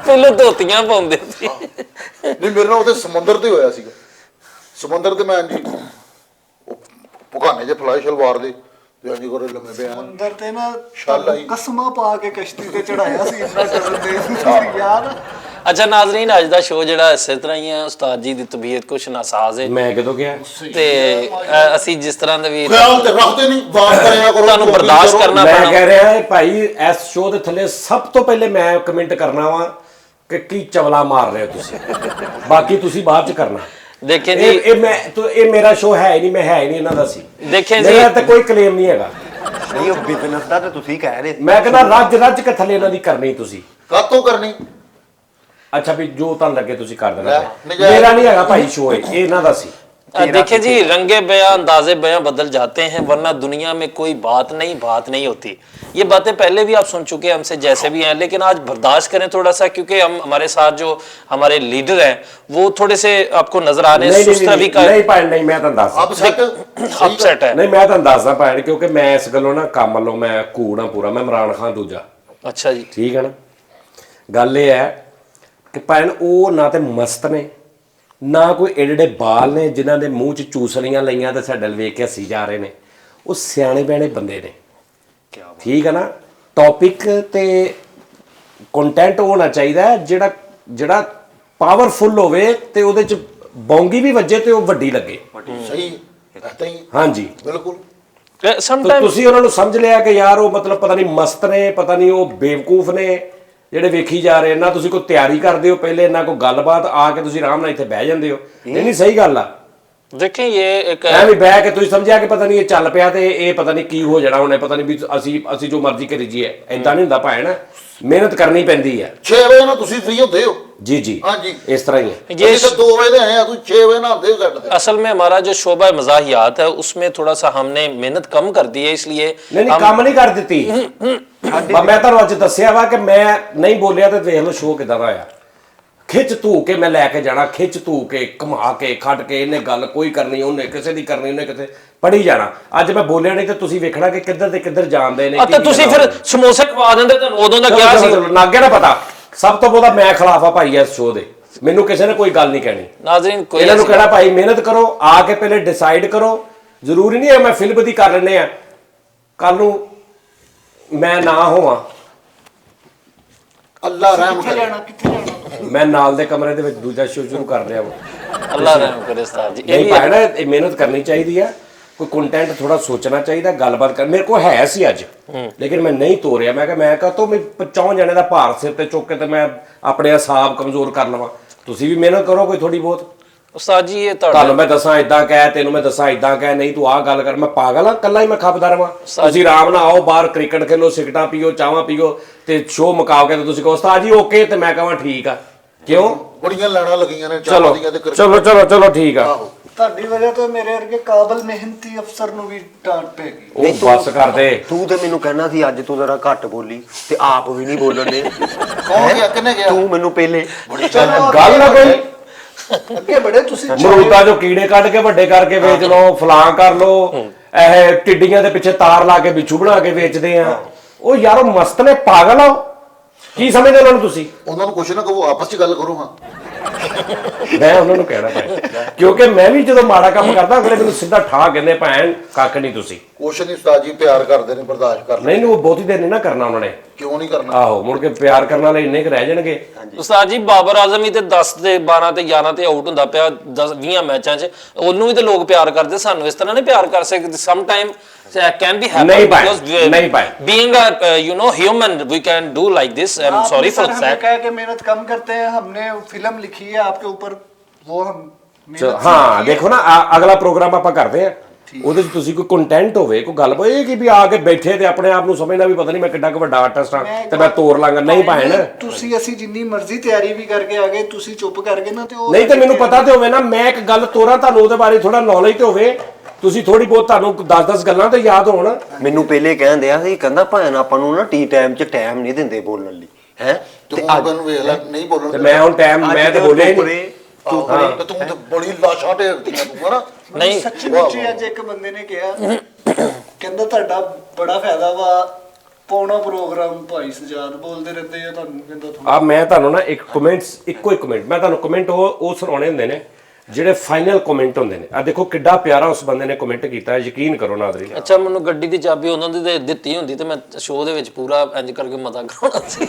ਪਹਿਲਾਂ ਧੋਤੀਆਂ ਪਾਉਂਦੇ ਸੀ। ਨਹੀਂ ਮੇਰੇ ਨਾਲ ਉਹਦੇ ਸਮੁੰਦਰ ਤੇ ਹੋਇਆ ਸੀਗਾ। ਸਮੁੰਦਰ ਤੇ ਮੈਂ ਜੀ ਪੁਗਾਨੇ ਜੇ ਫਲਾਈ ਸ਼ਲਵਾਰ ਦੇ ਤੇ ਅੰਜੀ ਕੋਰੇ ਲੰਮੇ ਪਿਆ। ਅੰਦਰ ਤੇ ਨਾ ਛਾਲ ਆਈ। ਕਸਮਾਂ ਪਾ ਕੇ ਕਸ਼ਤੀ ਤੇ ਚੜਾਇਆ ਸੀ, ਇੰਨਾ ਡਰਨ ਦੇ ਯਾਰ। ਅੱਛਾ ਨਾਜ਼ਰੀਨ, ਅੱਜ ਦਾ ਸ਼ੋਅ ਜਿਹੜਾ ਇਸੇ ਤਰ੍ਹਾਂ ਹੀ ਹੈ। ਉਸਤਾਦ ਜੀ ਦੀ ਤਬੀਅਤ ਕੁਛ ਨਾਸਾਜ਼ ਹੈ ਮੈਂ ਕਦੋਂ ਗਿਆ? ਤੇ ਅਸੀਂ ਜਿਸ ਤਰ੍ਹਾਂ ਦੇ ਵੀ ਖਿਆਲ ਤੇ ਰੱਖਦੇ ਨਹੀਂ, ਬਾਤ ਕਰਿਆ ਕਰੋ। ਤੁਹਾਨੂੰ ਬਰਦਾਸ਼ਤ ਕਰਨਾ ਮੈਂ ਪੈਣਾ। ਕਹਿ ਰਿਹਾ ਹੈ ਭਾਈ, ਇਸ ਸ਼ੋਅ ਦੇ ਥੱਲੇ ਸਭ ਤੋਂ ਪਹਿਲੇ ਮੈਂ ਕਮੈਂਟ ਕਰਨਾ ਵਾ ਕਿ ਕੀ ਚਵਲਾ ਮਾਰ ਰਹੇ ਹੋ ਤੁਸੀਂ। ਬਾਕੀ ਤੁਸੀਂ ਬਾਅਦ ਚ ਕਰਨਾ। ਦੇਖੇ ਜੀ, ਇਹ ਮੇਰਾ ਸ਼ੋਅ ਹੈ ਹੀ ਨਹੀਂ, ਮੈਂ ਹੈ ਹੀ ਨਹੀਂ ਇਹਨਾਂ ਦਾ ਸੀ। ਦੇਖੇ ਜੀ, ਮੇਰਾ ਤਾਂ ਕੋਈ ਕਲੇਮ ਨਹੀਂ ਹੈਗਾ। ਨਹੀਂ ਉਹ ਬਿਜ਼ਨਸ ਦਾ ਤਾਂ ਤੁਸੀਂ ਕਹਿ ਰਹੇ ਸੀ। ਮੈਂ ਕਹਿੰਦਾ ਰੱਜ ਕੇ ਥੱਲੇ ਇਹਨਾਂ ਦੀ ਕਰਨੀ ਤੁਸੀਂ। ਕਾਤੋਂ ਕਰਨੀ? ਅੱਛਾ ਵੀ ਜੋ ਤੁਹਾਨੂੰ ਲੱਗੇ ਤੁਸੀਂ ਕਰ ਦੇਣਾ। ਨਜਾਇਜ਼। ਮੇਰਾ ਨਹੀਂ ਹੈਗਾ ਭਾਈ ਸ਼ੋਅ, ਇਹ ਇਹਨਾਂ ਦਾ ਸੀ। देखिए जी, रंगे बयां अंदाजे बयां बदल जाते हैं, वरना दुनिया में कोई बात नहीं होती। ये बातें पहले भी आप सुन चुके हैं हमसे जैसे भी हैं, लेकिन आज बर्दाश्त करें थोड़ा सा, क्योंकि हम हमारे साथ जो हमारे लीडर हैं वो थोड़े से आपको नजर आ रहे हैं सुस्त रवि का। नहीं भैन नहीं, मैं ਤੁਹਾਨੂੰ ਦੱਸਦਾ अपसेट है। ਨਹੀਂ ਮੈਂ ਤੁਹਾਨੂੰ ਦੱਸਦਾ ਭੈਣ, ਕਿਉਂਕਿ ਮੈਂ ਇਸ ਗੱਲੋਂ ਨਾ ਕੰਮ ਵੱਲੋਂ ਮੈਂ ਕੂੜਾ ਪੂਰਾ, ਮੈਂ ਇਮਰਾਨ ਖਾਨ ਦੂਜਾ, अच्छा जी, ਠੀਕ ਹੈ ਨਾ। ਗੱਲ ਇਹ ਹੈ ਕਿ ਭੈਣ ਉਹ ਨਾ ਤੇ ਮਸਤ ਨੇ, ਨਾ ਕੋਈ ਏਡੇ ਬਾਲ ਨੇ ਜਿਨ੍ਹਾਂ ਦੇ ਮੂੰਹ 'ਚ ਚੂਸਣੀਆਂ ਲਈਆਂ ਤੇ ਸਾਡੇ ਵੱਲ ਵੇਖ ਕੇ ਹੱਸੀ ਜਾ ਰਹੇ ਨੇ। ਉਹ ਸਿਆਣੇ ਬਿਆਣੇ ਬੰਦੇ ਨੇ, ਠੀਕ ਹੈ ਨਾ। ਟੌਪਿਕ ਤੇ ਕੰਟੈਂਟ ਹੋਣਾ ਚਾਹੀਦਾ ਹੈ ਜਿਹੜਾ ਪਾਵਰਫੁਲ ਹੋਵੇ ਤੇ ਉਹਦੇ 'ਚ ਬੌਂਗੀ ਵੀ ਵੱਜੇ ਤੇ ਉਹ ਵੱਡੀ ਲੱਗੇ। ਸਹੀ ਏਦਾਂ ਹੀ ਹਾਂਜੀ ਬਿਲਕੁਲ। ਤਾਂ समटाइम ਤੁਸੀਂ ਉਹਨਾਂ ਨੂੰ ਸਮਝ ਲਿਆ ਕਿ ਯਾਰ ਉਹ ਮਤਲਬ ਪਤਾ ਨਹੀਂ ਮਸਤ ਨੇ, ਪਤਾ ਨਹੀਂ ਉਹ ਬੇਵਕੂਫ ਨੇ ਜਿਹੜੇ ਵੇਖੀ ਜਾ ਰਹੇ। ਨਾ ਤੁਸੀਂ ਕੋਈ ਤਿਆਰੀ ਕਰਦੇ ਹੋ ਪਹਿਲੇ, ਨਾ ਕੋਈ ਗੱਲਬਾਤ, ਆ ਕੇ ਤੁਸੀਂ ਆਰਾਮ ਨਾਲ ਇੱਥੇ ਬਹਿ ਜਾਂਦੇ ਹੋ। ਨਹੀਂ ਸਹੀ ਗੱਲ ਆ। देखें ये एक ਐ ਵੀ ਬਹਿ ਕੇ ਤੁਸੀਂ ਸਮਝਿਆ ਕਿ ਪਤਾ ਨਹੀਂ ਇਹ ਚੱਲ ਪਿਆ ਤੇ ਇਹ ਪਤਾ ਨਹੀਂ ਕੀ ਹੋ ਜਾਣਾ ਉਹਨੇ, ਪਤਾ ਨਹੀਂ ਵੀ ਅਸੀਂ ਜੋ ਮਰਜ਼ੀ ਕਰੀ ਜੀਏ। ਏਦਾਂ ਨਹੀਂ ਹੁੰਦਾ ਭੈਣ, ਮਿਹਨਤ ਕਰਨੀ ਪੈਂਦੀ ਹੈ। 6 ਵਜੇ ਨਾਲ ਤੁਸੀਂ ਫ੍ਰੀ ਹੁੰਦੇ ਹੋ? ਜੀ ਜੀ ਹਾਂਜੀ ਇਸ ਤਰ੍ਹਾਂ ਹੀ ਹੈ। ये ਅਸੀਂ ਤਾਂ 2 ਵਜੇ ਦੇ ਆਏ ਆ, ਤੁਸੀਂ 6 वजे नहाते हो ਸਾਡੇ ਤੇ। असल में हमारा जो शोबा मज़ाहियात है उसमें थोड़ा सा हमने मेहनत कम कर दी है, इसलिए ਨਹੀਂ ਕੰਮ ਨਹੀਂ ਕਰ ਦਿੱਤੀ। ਮੈਂ ਤੁਹਾਨੂੰ ਅੱਜ ਦੱਸਿਆ ਵਾ ਕਿ ਮੈਂ ਨਹੀਂ ਬੋਲਿਆ ਤੇ ਵੇਖ ਲਓ ਸ਼ੋਅ ਕਿਦਾਂ ਦਾ ਹੋਇਆ। ਖਿੱਚ ਧੂ ਕੇ ਮੈਂ ਲੈ ਕੇ ਜਾਣਾ, ਖਿੱਚ ਧੂ ਕੇ ਘੁਮਾ ਕੇ ਖੱਟ ਕੇ, ਇਹਨੇ ਗੱਲ ਕੋਈ ਕਰਨੀ, ਉਹਨੇ ਕਿਸੇ ਦੀ ਕਰਨੀ, ਉਹਨੇ ਕਿਤੇ ਪੜੀ ਜਾਣਾ। ਅੱਜ ਮੈਂ ਬੋਲਿਆ ਨਹੀਂ ਤੇ ਤੁਸੀਂ ਵੇਖਣਾ ਕਿ ਕਿੱਧਰ ਤੇ ਕਿੱਧਰ ਜਾਂਦੇ ਨੇ। तो तुसी फिर समोसे खवा देंदे तो उदों दा क्या सी। ਲੱਗ ਗਿਆ ਨਾ ਪਤਾ। ਸਭ ਤੋਂ ਬਹੁਤਾ ਮੈਂ ਖਿਲਾਫ ਆ ਭਾਈ ਇਸ ਸ਼ੋਅ ਦੇ। ਮੈਨੂੰ ਕਿਸੇ ਨੇ ਕੋਈ ਗੱਲ ਨਹੀਂ ਕਹਿਣੀ। नाज़रीन कोई ਇਹਨਾਂ ਨੂੰ ऐसी- ਕਹਿਣਾ ਭਾਈ ਮਿਹਨਤ ਕਰੋ, ਆ ਕੇ ਪਹਿਲੇ ਡਿਸਾਈਡ ਕਰੋ। ਜ਼ਰੂਰੀ ਨਹੀਂ ਹੈ ਮੈਂ ਫਿਲਮ ਦੀ ਕਰ ਲੈਂਦੇ ਆ, ਕੱਲ ਨੂੰ ਮੈਂ ਨਾ ਹੋਵਾਂ, ਅੱਲਾ ਰਹਿਮ ਕਿੱਥੇ ਕਰੇ। ਜਾਣਾ ਕਿੱਥੇ ਜਾਣਾ? ਮੈਂ ਨਾਲ ਦੇ ਕਮਰੇ ਦੇ ਵਿੱਚ ਦੂਜਾ ਸ਼ੋਅ ਸ਼ੁਰੂ ਕਰ ਰਿਹਾ ਵਾ। अल्लाह रहम करे उस्ताद जी। ਨਹੀਂ ਪਾਣਾ, ਇਹ ਮਿਹਨਤ ਕਰਨੀ ਚਾਹੀਦੀ ਆ। ਕੋਈ ਕੰਟੈਂਟ ਥੋੜਾ ਸੋਚਣਾ ਚਾਹੀਦਾ, ਗੱਲਬਾਤ ਕਰ। ਮੇਰੇ ਕੋਲ ਹੈ ਸੀ ਅੱਜ, ਲੇਕਿਨ ਮੈਂ ਨਹੀਂ ਤੋਰਿਆ। ਮੈਂ ਕਹਾਂ ਤੋਂ ਮੈਂ 50 ਜਣੇ ਦਾ ਭਾਰ ਸਿਰ ਤੇ ਚੁੱਕ ਕੇ ਤੇ ਮੈਂ ਆਪਣੇ ਹਿਸਾਬ ਕਮਜ਼ੋਰ ਕਰ ਲਵਾਂ। ਤੁਸੀਂ ਵੀ ਮਿਹਨਤ ਕਰੋ ਕੋਈ ਥੋੜੀ ਬਹੁਤ। उस्ताद जी ये ਤੁਹਾਨੂੰ ਮੈਂ ਦੱਸਾਂ ਇਦਾਂ ਕਹਿ, ਤੈਨੂੰ ਮੈਂ ਦੱਸਾਂ ਇਦਾਂ ਕਹਿ, ਨਹੀਂ ਤੂੰ ਆਹ ਗੱਲ ਕਰ। ਮੈਂ ਪਾਗਲ ਆ, ਕੱਲਾ ਹੀ ਮੈਂ ਖਪਦਾਰ ਵਾਂ। ਤੁਸੀਂ ਆਰਾਮ ਨਾਲ ਆਓ, ਬਾਹਰ ਕ੍ਰਿਕਟ ਖੇਲੋ, ਸਿਗਰਟਾਂ ਪੀਓ, ਚਾਹਾਂ ਪੀਓ ਤੇ ਸ਼ੋਅ ਮੁਕਾਓ ਕੇ ਤੇ ਤੁਸੀਂ ਕਹੋ ਉਸਤਾਦ ਜੀ ਓਕੇ, ਤੇ ਮੈਂ ਕਹਾਂ ਠੀਕ ਆ। ਕਿਉਂ? ਬੜੀਆਂ ਲੈਣਾ ਲੱਗੀਆਂ ਨੇ ਚਲੋ ਚਾਹ ਦੀਆਂ ਤੇ ਕ੍ਰਿਕਟ। ਚਲੋ ਚਲੋ ਚਲੋ ਠੀਕ ਆ। ਆਹੋ। ਤੁਹਾਡੀ ਵਜ੍ਹਾ ਤੋਂ ਮੇਰੇ ਵਰਗੇ ਕਾਬਲ ਮਿਹਨਤੀ ਅਫਸਰ ਨੂੰ ਵੀ ਡਾਂਟ ਪੈ ਗਈ। ਉਹ ਬੱਸ ਕਰ ਦੇ। ਤੂੰ ਤੇ ਮੈਨੂੰ ਕਹਿਣਾ ਸੀ ਅੱਜ ਤੂੰ ਜ਼ਰਾ ਘੱਟ ਬੋਲੀ ਤੇ ਆਪ ਵੀ ਨਹੀਂ ਬੋਲਣ ਦੇ। ਕੌਣ ਗਿਆ? ਕਿੰਨੇ ਗਿਆ? ਤੂੰ ਮੈਨੂੰ ਪਹਿਲੇ ਗੱਲ ਨਾ ਕੋਈ ਅੱਗੇ ਬੜੇ ਤੁਸੀਂ ਮਰੂਦਾਂ ਚੋਂ ਕੀੜੇ ਕੱਢ ਕੇ ਵੱਡੇ ਕਰਕੇ ਵੇਚ ਲਓ, ਫਲਾਂ ਕਰ ਲਓ। ਇਹ ਟਿੱਡੀਆਂ ਦੇ ਪਿੱਛੇ ਤਾਰ ਲਾ ਕੇ ਬਿੱਛੂ ਬਣਾ ਕੇ ਵੇਚਦੇ ਆ। ਉਹ ਯਾਰ ਉਹ ਮਸਤ ਨੇ, ਪਾਗਲ ਆ ਉਹ। ਕੀ ਸਮਝਦੇ ਉਹਨਾਂ ਨੂੰ ਤੁਸੀਂ? ਉਹਨਾਂ ਨੂੰ ਕੁਛ ਨਾ ਕਹੋ, ਆਪਸ ਚ ਗੱਲ ਕਰੋ। ਹਾਂ ਮੈਂ ਉਹਨਾਂ ਨੂੰ ਕਹਿਣਾ ਭਾਈ, ਕਿਉਂਕਿ ਮੈਂ ਵੀ ਜਦੋਂ ਮਾੜਾ ਕੰਮ ਕਰਦਾ ਅਗਲੇ ਮੈਨੂੰ ਸਿੱਧਾ ਠਾ ਕਹਿੰਦੇ ਭੈਣ ਕੱਖ ਨਹੀਂ ਤੁਸੀਂ। ਕੁਛ ਨਹੀਂ ਉਸਤਾਦ ਜੀ, ਪਿਆਰ ਕਰਦੇ ਨੇ, ਬਰਦਾਸ਼ਤ ਕਰ ਲੈ। ਨਹੀਂ ਉਹ ਬਹੁਤੀ ਦੇਰ ਨਹੀਂ ਨਾ ਕਰਨਾ ਉਹਨਾਂ ਨੇ। ਕਿਉਂ ਨਹੀਂ ਕਰਨਾ? ਆਹੋ ਮੁੜ ਕੇ ਪਿਆਰ ਕਰਨ ਵਾਲੇ ਇੰਨੇ ਕੁ ਰਹਿ ਜਾਣਗੇ। ਉਸਤਾਦ ਜੀ ਬਾਬਰ ਆਜ਼ਮ ਵੀ ਤੇ 10 ਤੇ 12 ਤੇ 11 ਤੇ ਆਊਟ ਹੁੰਦਾ ਪਿਆ 20 ਮੈਚਾਂ 'ਚ। ਉਹਨੂੰ ਵੀ ਤੇ ਲੋਕ ਪਿਆਰ ਕਰਦੇ, ਸਾਨੂੰ ਇਸ ਤਰ੍ਹਾਂ ਨਹੀਂ ਪਿਆਰ ਕਰ ਸਕਦੇ। Some time can be happen नहीं पाए, because नहीं पाए। being a human we can do like this. I'm sorry for हमें that. कह के मेहनत कम करते हैं, हमने फिल्म लिखी है आपके ऊपर, वो हम मेहनत से ਹਾਂ लिखी है। ਦੇਖੋ ਨਾ ਅਗਲਾ ਪ੍ਰੋਗਰਾਮ ਆਪਾਂ ਕਰਦੇ ਆ, ਉਹਦੇ 'ਚ ਤੁਸੀਂ ਕੋਈ ਕੰਟੈਂਟ ਹੋਵੇ, ਕੋਈ ਗੱਲ ਇਹ ਕਿ ਵੀ ਆ ਕੇ ਬੈਠੇ ਤੇ ਆਪਣੇ ਆਪ ਨੂੰ ਸਮਝਣਾ ਵੀ ਪਤਾ ਨਹੀਂ ਮੈਂ ਕਿੱਡਾ ਕੁ ਵੱਡਾ ਆਰਟਿਸਟ ਆ ਤੇ ਮੈਂ ਤੋੜ ਲਾਂਗਾ। ਨਹੀਂ ਭੈਣ, ਤੁਸੀਂ ਅਸੀਂ ਜਿੰਨੀ ਮਰਜ਼ੀ ਤਿਆਰੀ ਵੀ ਕਰਕੇ ਆ ਗਏ, ਤੁਸੀਂ ਚੁੱਪ ਕਰ ਗਏ ਨਾ ਤੇ ਉਹ ਨਹੀਂ ਤੇ ਮੈਨੂੰ ਪਤਾ ਤੇ ਹੋਵੇ ਨਾ, ਮੈਂ ਇੱਕ ਗੱਲ ਤੋਰਾਂ, ਤੁਹਾਨੂੰ ਉਹਦੇ ਬਾਰੇ ਥੋੜਾ ਨੌਲੇਜ ਤੇ ਹੋਵੇ, ਤੁਸੀਂ ਥੋੜੀ ਬਹੁਤ ਤੁਹਾਨੂੰ 10-10 ਗੱਲਾਂ ਤੇ ਯਾਦ ਹੋਣ। ਮੈਨੂੰ ਪਹਿਲੇ ਕਹਿੰਦੇ ਆ ਸੀ, ਕਹਿੰਦਾ ਭਾਣ ਆਪਾਂ ਨੂੰ ਨਾ ਟੀ ਟਾਈਮ 'ਚ ਟਾਈਮ ਨਹੀਂ ਦਿੰਦੇ ਬੋਲਣ ਲਈ ਹੈ। ਤੇ ਹੁਣ ਮੈਨੂੰ ਵੇਖ ਲੈ, ਨਹੀਂ ਬੋਲਣ ਤੇ ਮੈਂ ਹੁਣ ਟਾਈਮ ਮੈਂ ਤੇ ਬੋਲਿਆ ਹੀ ਨਹੀਂ। ਤੂੰ ਤੇ ਤੂੰ ਬੜੀ ਲਾਸ਼ਾਂ ਢੇਰਦੀਆਂ ਤੂੰ ਹਨਾ। ਨਹੀਂ ਸੱਚੀ ਮੁੱਚੀ ਅੱਜ ਇੱਕ ਬੰਦੇ ਨੇ ਕਿਹਾ, ਕਹਿੰਦਾ ਤੁਹਾਡਾ ਬੜਾ ਫਾਇਦਾ ਵਾ, ਪੌਣਾ ਪ੍ਰੋਗਰਾਮ ਭਾਈ ਸਜਾਦ ਬੋਲਦੇ ਰਹਿੰਦੇ ਆ, ਤੁਹਾਨੂੰ ਕਹਿੰਦਾ ਆ ਮੈਂ ਤੁਹਾਨੂੰ ਨਾ ਇੱਕ ਕਮੈਂਟਸ, ਇੱਕੋ ਇੱਕ ਕਮੈਂਟ ਮੈਂ ਤੁਹਾਨੂੰ ਕਮੈਂਟ ਉਹ ਸੁਣਾਉਣੇ ਹੁੰਦੇ ਨੇ ਜਿਹੜੇ ਫਾਈਨਲ ਕਮੈਂਟ ਹੁੰਦੇ ਨੇ। ਆ ਦੇਖੋ ਕਿੱਡਾ ਪਿਆਰਾ ਉਸ ਬੰਦੇ ਨੇ ਕਮੈਂਟ ਕੀਤਾ, ਯਕੀਨ ਕਰੋ ਨਾਜ਼ਰੀਨ। ਅੱਛਾ ਮੈਨੂੰ ਗੱਡੀ ਦੀ ਚਾਬੀ ਉਹਨਾਂ ਦੀ ਦੇ ਦਿੱਤੀ ਹੁੰਦੀ ਤੇ ਮੈਂ ਸ਼ੋਅ ਦੇ ਵਿੱਚ ਪੂਰਾ ਇੰਜ ਕਰਕੇ ਮਜ਼ਾ ਕਰਾਉਣਾ ਸੀ।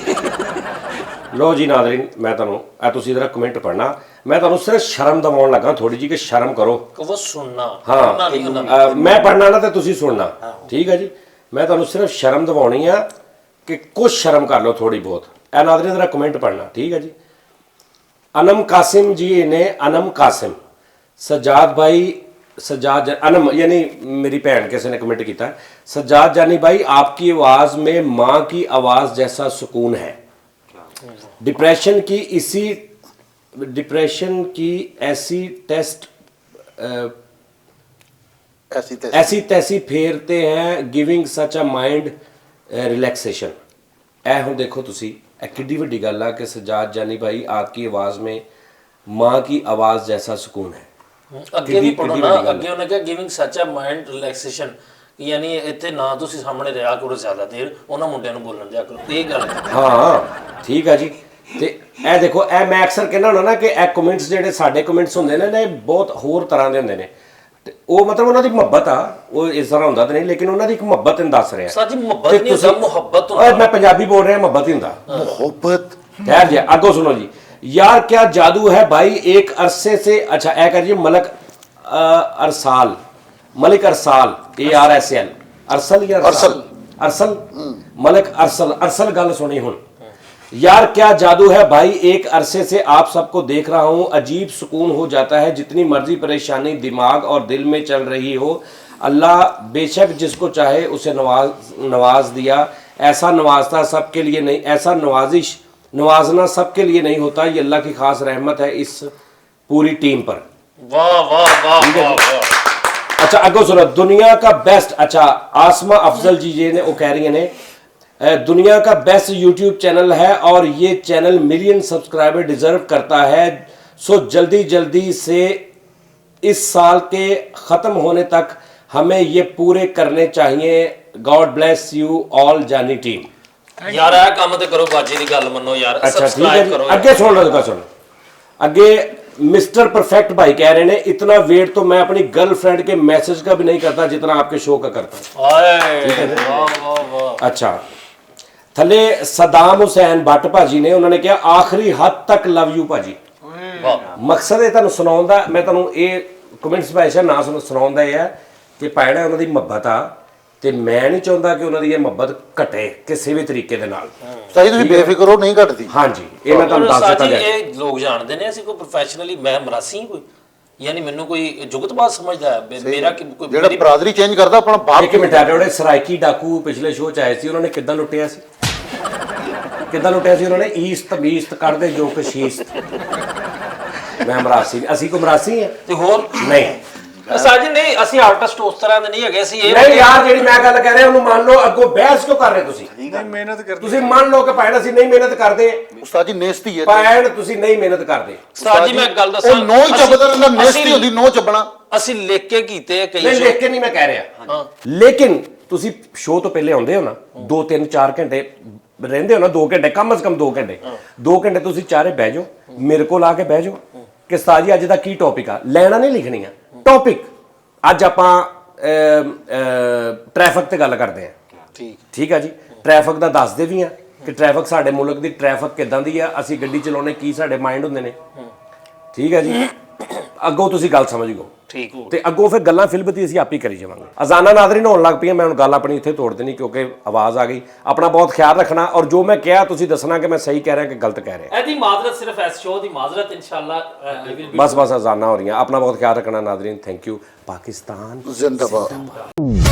ਲੋ ਜੀ ਨਾਜ਼ਰੀਨ, ਮੈਂ ਤੁਹਾਨੂੰ ਆ ਤੁਸੀਂ ਜਰਾ ਕਮੈਂਟ ਪੜ੍ਹਨਾ, ਮੈਂ ਤੁਹਾਨੂੰ ਸਿਰਫ ਸ਼ਰਮ ਦਿਵਾਉਣ ਲੱਗਾ ਥੋੜੀ ਜੀ ਕਿ ਸ਼ਰਮ ਕਰੋ। ਉਹ ਸੁਣਨਾ ਹਾਂ ਮੈਂ ਪੜ੍ਹਨਾ ਨਾ ਤੇ ਤੁਸੀਂ ਸੁਣਨਾ, ਠੀਕ ਹੈ ਜੀ। ਮੈਂ ਤੁਹਾਨੂੰ ਸਿਰਫ ਸ਼ਰਮ ਦਿਵਾਉਣੀ ਆ ਕਿ ਕੁਝ ਸ਼ਰਮ ਕਰ ਲਓ ਥੋੜੀ ਬਹੁਤ। ਇਹ ਨਾਜ਼ਰੀਨ ਜਰਾ ਕਮੈਂਟ ਪੜ੍ਹਨਾ, ਠੀਕ ਹੈ ਜੀ। अनम कासिम जी ने, अनम कासिम, सजाद भाई, सजाद अनम यानी मेरी बहन किसी ने कमेंट किया, सजाद जानी भाई आपकी आवाज़ में माँ की आवाज़ जैसा सुकून है। डिप्रेशन की ऐसी टेस्ट ऐसी तैसी फेरते हैं, giving such a mind relaxation ਇਹ ਹੁਣ ਦੇਖੋ ਤੁਸੀਂ ਇਹ ਕਿੱਡੀ ਵੱਡੀ ਗੱਲ ਆ ਕਿ सजाद जानी भाई आपकी आवाज़ में माँ की आवाज़ जैसा सुकून है ਅੱਗੇ ਵੀ ਪੜੋ ਨਾ ਅੱਗੇ ਉਹਨੇ ਕਿਹਾ ਗਿਵਿੰਗ ਸੱਚ ਅ ਮਾਈਂਡ ਰਿਲੈਕਸੇਸ਼ਨ ਯਾਨੀ ਇੱਥੇ ਨਾ ਤੁਸੀਂ ਸਾਹਮਣੇ ਰਿਹਾ ਕਰੋ ਜ਼ਿਆਦਾ ਦੇਰ ਉਹਨਾਂ ਮੁੰਡਿਆਂ ਨੂੰ ਬੋਲਣ ਦਿਆ ਕਰੋ ਇਹ ਗੱਲ ਹਾਂ ਠੀਕ ਆ ਜੀ ਤੇ ਇਹ ਦੇਖੋ ਇਹ ਮੈਂ ਅਕਸਰ ਕਹਿੰਦਾ ਹੁੰਦਾ ਨਾ ਕਿ ਇਹ ਕਮੈਂਟਸ ਜਿਹੜੇ ਸਾਡੇ ਕਮੈਂਟਸ ਹੁੰਦੇ ਨੇ ਨਾ ਇਹ ਬਹੁਤ ਹੋਰ ਤਰ੍ਹਾਂ ਦੇ ਹੁੰਦੇ ਨੇ ਤੇ ਉਹ ਮਤਲਬ ਉਹਨਾਂ ਦੀ ਮੁਹੱਬਤ ਆ ਉਹ ਇਸ ਤਰ੍ਹਾਂ ਹੁੰਦਾ ਤਾਂ ਨਹੀਂ ਲੇਕਿਨ ਉਹਨਾਂ ਦੀ ਇੱਕ ਮੁਹੱਬਤ ਇਹਨੂੰ ਦੱਸ ਰਿਹਾ ਸਾਜੀ ਮੁਹੱਬਤ ਨਹੀਂ ਹੁੰਦਾ ਮੁਹੱਬਤ ਓਏ ਮੈਂ ਪੰਜਾਬੀ बोल रहा ਮੁਹੱਬਤ ਹੀ ਹੁੰਦਾ ਮੁਹੱਬਤ ठहर जाए आगो सुनो जी यार क्या जादू है भाई एक अरसे से अच्छा ऐ करिए मलिक अरसाल मलिक अरसाल ARSL अरसल या अरसल अरसल मलिक अरसल अरसल गल सुनी हुन यार क्या जादू है भाई एक अरसे से आप सबको देख रहा हूँ अजीब सुकून हो जाता है जितनी मर्जी परेशानी दिमाग और दिल में चल रही हो अल्लाह बेशक जिसको चाहे उसे नवाज दिया ऐसा नवाजता सबके लिए नहीं ऐसा नवाजना सबके लिए नहीं होता ये अल्लाह की खास रहमत है इस पूरी टीम पर वाह वाह वाह वाह अच्छा अगो सुनो दुनिया का बेस्ट अच्छा आसमा अफजल जी ये ने वो कह रही ने दुनिया का बेस्ट यूट्यूब चैनल है और ये चैनल मिलियन सब्सक्राइबर डिजर्व करता है सो जल्दी से इस साल के ख़त्म होने तक हमें ये पूरे करने चाहिए गॉड ब्लेस यू ऑल जानी टीम ਯਾਰ ਇਹ ਕੰਮ ਤੇ ਕਰੋ ਬਾਜੀ ਦੀ ਗੱਲ ਮੰਨੋ ਯਾਰ अच्छा ठीक है ਸਬਸਕ੍ਰਾਈਬ जी ਕਰੋ अगे सुन लो सुन अगे मिस्टर परफेक्ट भाई कह रहे हैं इतना वेट तो मैं अपनी गर्लफ्रेंड के मैसेज का भी नहीं करता जितना आपके शो का करता हूं ਆਏ ਵਾਹ ਵਾਹ ਵਾਹ अच्छा थले सदाम हुसैन भट्ट भाजी ने उन्होंने कहा आखिरी हद तक लव यू भाजी ਵਾਹ ਮਕਸਦ ਇਹ ਤੁਹਾਨੂੰ ਸੁਣਾਉਣ ਦਾ ਮੈਂ ਤੁਹਾਨੂੰ ਇਹ ਕਮੈਂਟਸ ਭਾਸ਼ਾ ਨਾ ਸੁਣਾਉਣ ਦਾ ਇਹ ਹੈ ਕਿ ਭੈਣਾ ਉਹਨਾਂ ਦੀ ਮੁਹੱਬਤ ਆ ਤੇ ਮੈਂ ਨਹੀਂ ਚਾਹੁੰਦਾ ਕਿ ਉਹਨਾਂ ਦੀ ਇਹ ਮੁਹੱਬਤ ਘਟੇ ਕਿਸੇ ਵੀ ਤਰੀਕੇ ਦੇ ਨਾਲ ਸਹੀ ਤੁਸੀਂ ਬੇਫਿਕਰ ਹੋ ਨਹੀਂ ਘਟਦੀ ਹਾਂਜੀ ਇਹ ਮੈਂ ਤੁਹਾਨੂੰ ਦੱਸ ਦਿੱਤਾ ਸਾਜੀ ਗਿਆ ਇਹ ਲੋਕ ਜਾਣਦੇ ਨੇ ਅਸੀਂ ਕੋਈ ਪ੍ਰੋਫੈਸ਼ਨਲੀ ਮੈਂ ਮਰਾਸੀ ਕੋਈ ਯਾਨੀ ਮੈਨੂੰ ਕੋਈ ਜੁਗਤਬਾਜ਼ ਸਮਝਦਾ ਹੈ ਮੇਰਾ ਕੋਈ ਜਿਹੜਾ ਬਰਾਦਰੀ ਚੇਂਜ ਕਰਦਾ ਆਪਣਾ ਬਾਪ ਇੱਕ ਮਿੰਟ ਆ ਜਿਹੜੇ ਸਰਾਇਕੀ ਡਾਕੂ ਪਿਛਲੇ ਸ਼ੋਅ ਚ ਆਏ ਸੀ ਉਹਨਾਂ ਨੇ ਕਿੱਦਾਂ ਲੁੱਟਿਆ ਸੀ ਕਿੱਦਾਂ ਲੁੱਟਿਆ ਸੀ ਉਹਨਾਂ ਨੇ ਈਸਤ ਬੀਸਤ ਕਰਦੇ ਜੋ ਕਿ ਸ਼ੀਸਤ ਮੈਂ ਮਰਾਸੀ ਅਸੀਂ ਕੋ ਮਰਾਸੀ ਹੈ ਤੇ ਹੋਰ ਨਹੀਂ ਸਾਜੀ ਨਹੀਂ ਅਸੀਂ ਆਰਟਿਸਟ ਉਸ ਤਰ੍ਹਾਂ ਦੇ ਨਹੀਂ ਹੈਗੇ ਅਸੀਂ ਇਹ ਨਹੀਂ ਯਾਰ ਜਿਹੜੀ ਮੈਂ ਗੱਲ ਕਹਿ ਰਿਹਾ ਉਹਨੂੰ ਮੰਨ ਲਓ ਅੱਗੋਂ ਬਹਿਸ ਕਿਉਂ ਕਰ ਰਹੇ ਤੁਸੀਂ ਨਹੀਂ ਮਿਹਨਤ ਕਰਨੀ ਤੁਸੀਂ ਮੰਨ ਲਓ ਕਿ ਭੈਣ ਅਸੀਂ ਨਹੀਂ ਮਿਹਨਤ ਕਰਦੇ ਉਸਤਾਦ ਜੀ ਨੇਸਤੀ ਹੈ ਭੈਣ ਤੁਸੀਂ ਨਹੀਂ ਮਿਹਨਤ ਕਰਦੇ ਸਾਜੀ ਮੈਂ ਇੱਕ ਗੱਲ ਦੱਸਾਂ ਉਹ ਨੋ ਚੱਬਦਾ ਰਹਿੰਦਾ ਨੇਸਤੀ ਹੁੰਦੀ ਨੋ ਚੱਬਣਾ ਅਸੀਂ ਲਿਖ ਕੇ ਕੀਤੇ ਕਈ ਨਹੀਂ ਲਿਖ ਕੇ ਨਹੀਂ ਮੈਂ ਕਹਿ ਰਿਹਾ ਲੇਕਿਨ ਤੁਸੀਂ ਸ਼ੋਅ ਤੋਂ ਪਹਿਲੇ ਆਉਂਦੇ ਹੋ ਨਾ 2 3 4 ਘੰਟੇ ਰਹਿੰਦੇ ਹੋ ਨਾ 2 ਘੰਟੇ ਕਮ ਸੇ ਕਮ 2 ਘੰਟੇ 2 ਘੰਟੇ ਤੁਸੀਂ ਚਾਰੇ ਬਹਿ ਜਾਓ ਮੇਰੇ ਕੋਲ ਆ ਕੇ ਬਹਿ ਜਾਓ ਕਿ ਉਸਤਾਦ ਜੀ ਅੱਜ ਦਾ ਕੀ ਟੌਪਿਕ ਆ ਲੈਣਾ ਨਹੀਂ ਲਿਖਣੀਆਂ ਟੌਪਿਕ ਅੱਜ ਆਪਾਂ ਟ੍ਰੈਫਿਕ ਤੇ ਗੱਲ ਕਰਦੇ ਆ ਠੀਕ ਆ ਜੀ ਟ੍ਰੈਫਿਕ ਦਾ ਦੱਸਦੇ ਵੀ ਆ ਕਿ ਟ੍ਰੈਫਿਕ ਸਾਡੇ ਮੁਲਕ ਦੀ ਟ੍ਰੈਫਿਕ ਕਿਦਾਂ ਦੀ ਆ ਅਸੀਂ ਗੱਡੀ ਚਲਾਉਣੇ ਕੀ ਸਾਡੇ ਮਾਈਂਡ ਹੁੰਦੇ ਨੇ ਠੀਕ ਆ ਜੀ ਅੱਗੋਂ ਤੁਸੀਂ ਗੱਲ ਸਮਝ ਗਓ ਠੀਕ ਹੋ ਤੇ ਅੱਗੋਂ ਫਿਰ ਗੱਲਾਂ ਫਿਲਬਤੀ ਅਸੀਂ ਆਪ ਹੀ ਕਰੀ ਜਾਵਾਂਗੇ ਅਜ਼ਾਨਾ ਨਾਜ਼ਰੀਨ ਹੋਣ ਲੱਗ ਪਈਆਂ ਮੈਂ ਹੁਣ ਗੱਲ ਆਪਣੀ ਇੱਥੇ ਤੋੜ ਦੇਣੀ ਕਿਉਂਕਿ ਆਵਾਜ਼ ਆ ਗਈ ਆਪਣਾ ਬਹੁਤ ਖਿਆਲ ਰੱਖਣਾ ਔਰ ਜੋ ਮੈਂ ਕਿਹਾ ਤੁਸੀਂ ਦੱਸਣਾ ਕਿ ਮੈਂ ਸਹੀ ਕਹਿ ਰਿਹਾ ਕਿ ਗਲਤ ਕਹਿ ਰਿਹਾ ਇਹਦੀ ਮਾਜ਼ਰਤ ਸਿਰਫ ਇਸ ਸ਼ੋਅ ਦੀ ਮਾਜ਼ਰਤ ਇਨਸ਼ਾਅੱਲਾ ਬਸ ਅਜ਼ਾਨਾ ਹੋ ਰਹੀਆਂ ਆਪਣਾ ਬਹੁਤ ਖਿਆਲ ਰੱਖਣਾ ਨਾਜ਼ਰੀਨ ਥੈਂਕ ਯੂ ਪਾਕਿਸਤਾਨ ਜ਼ਿੰਦਾਬਾਦ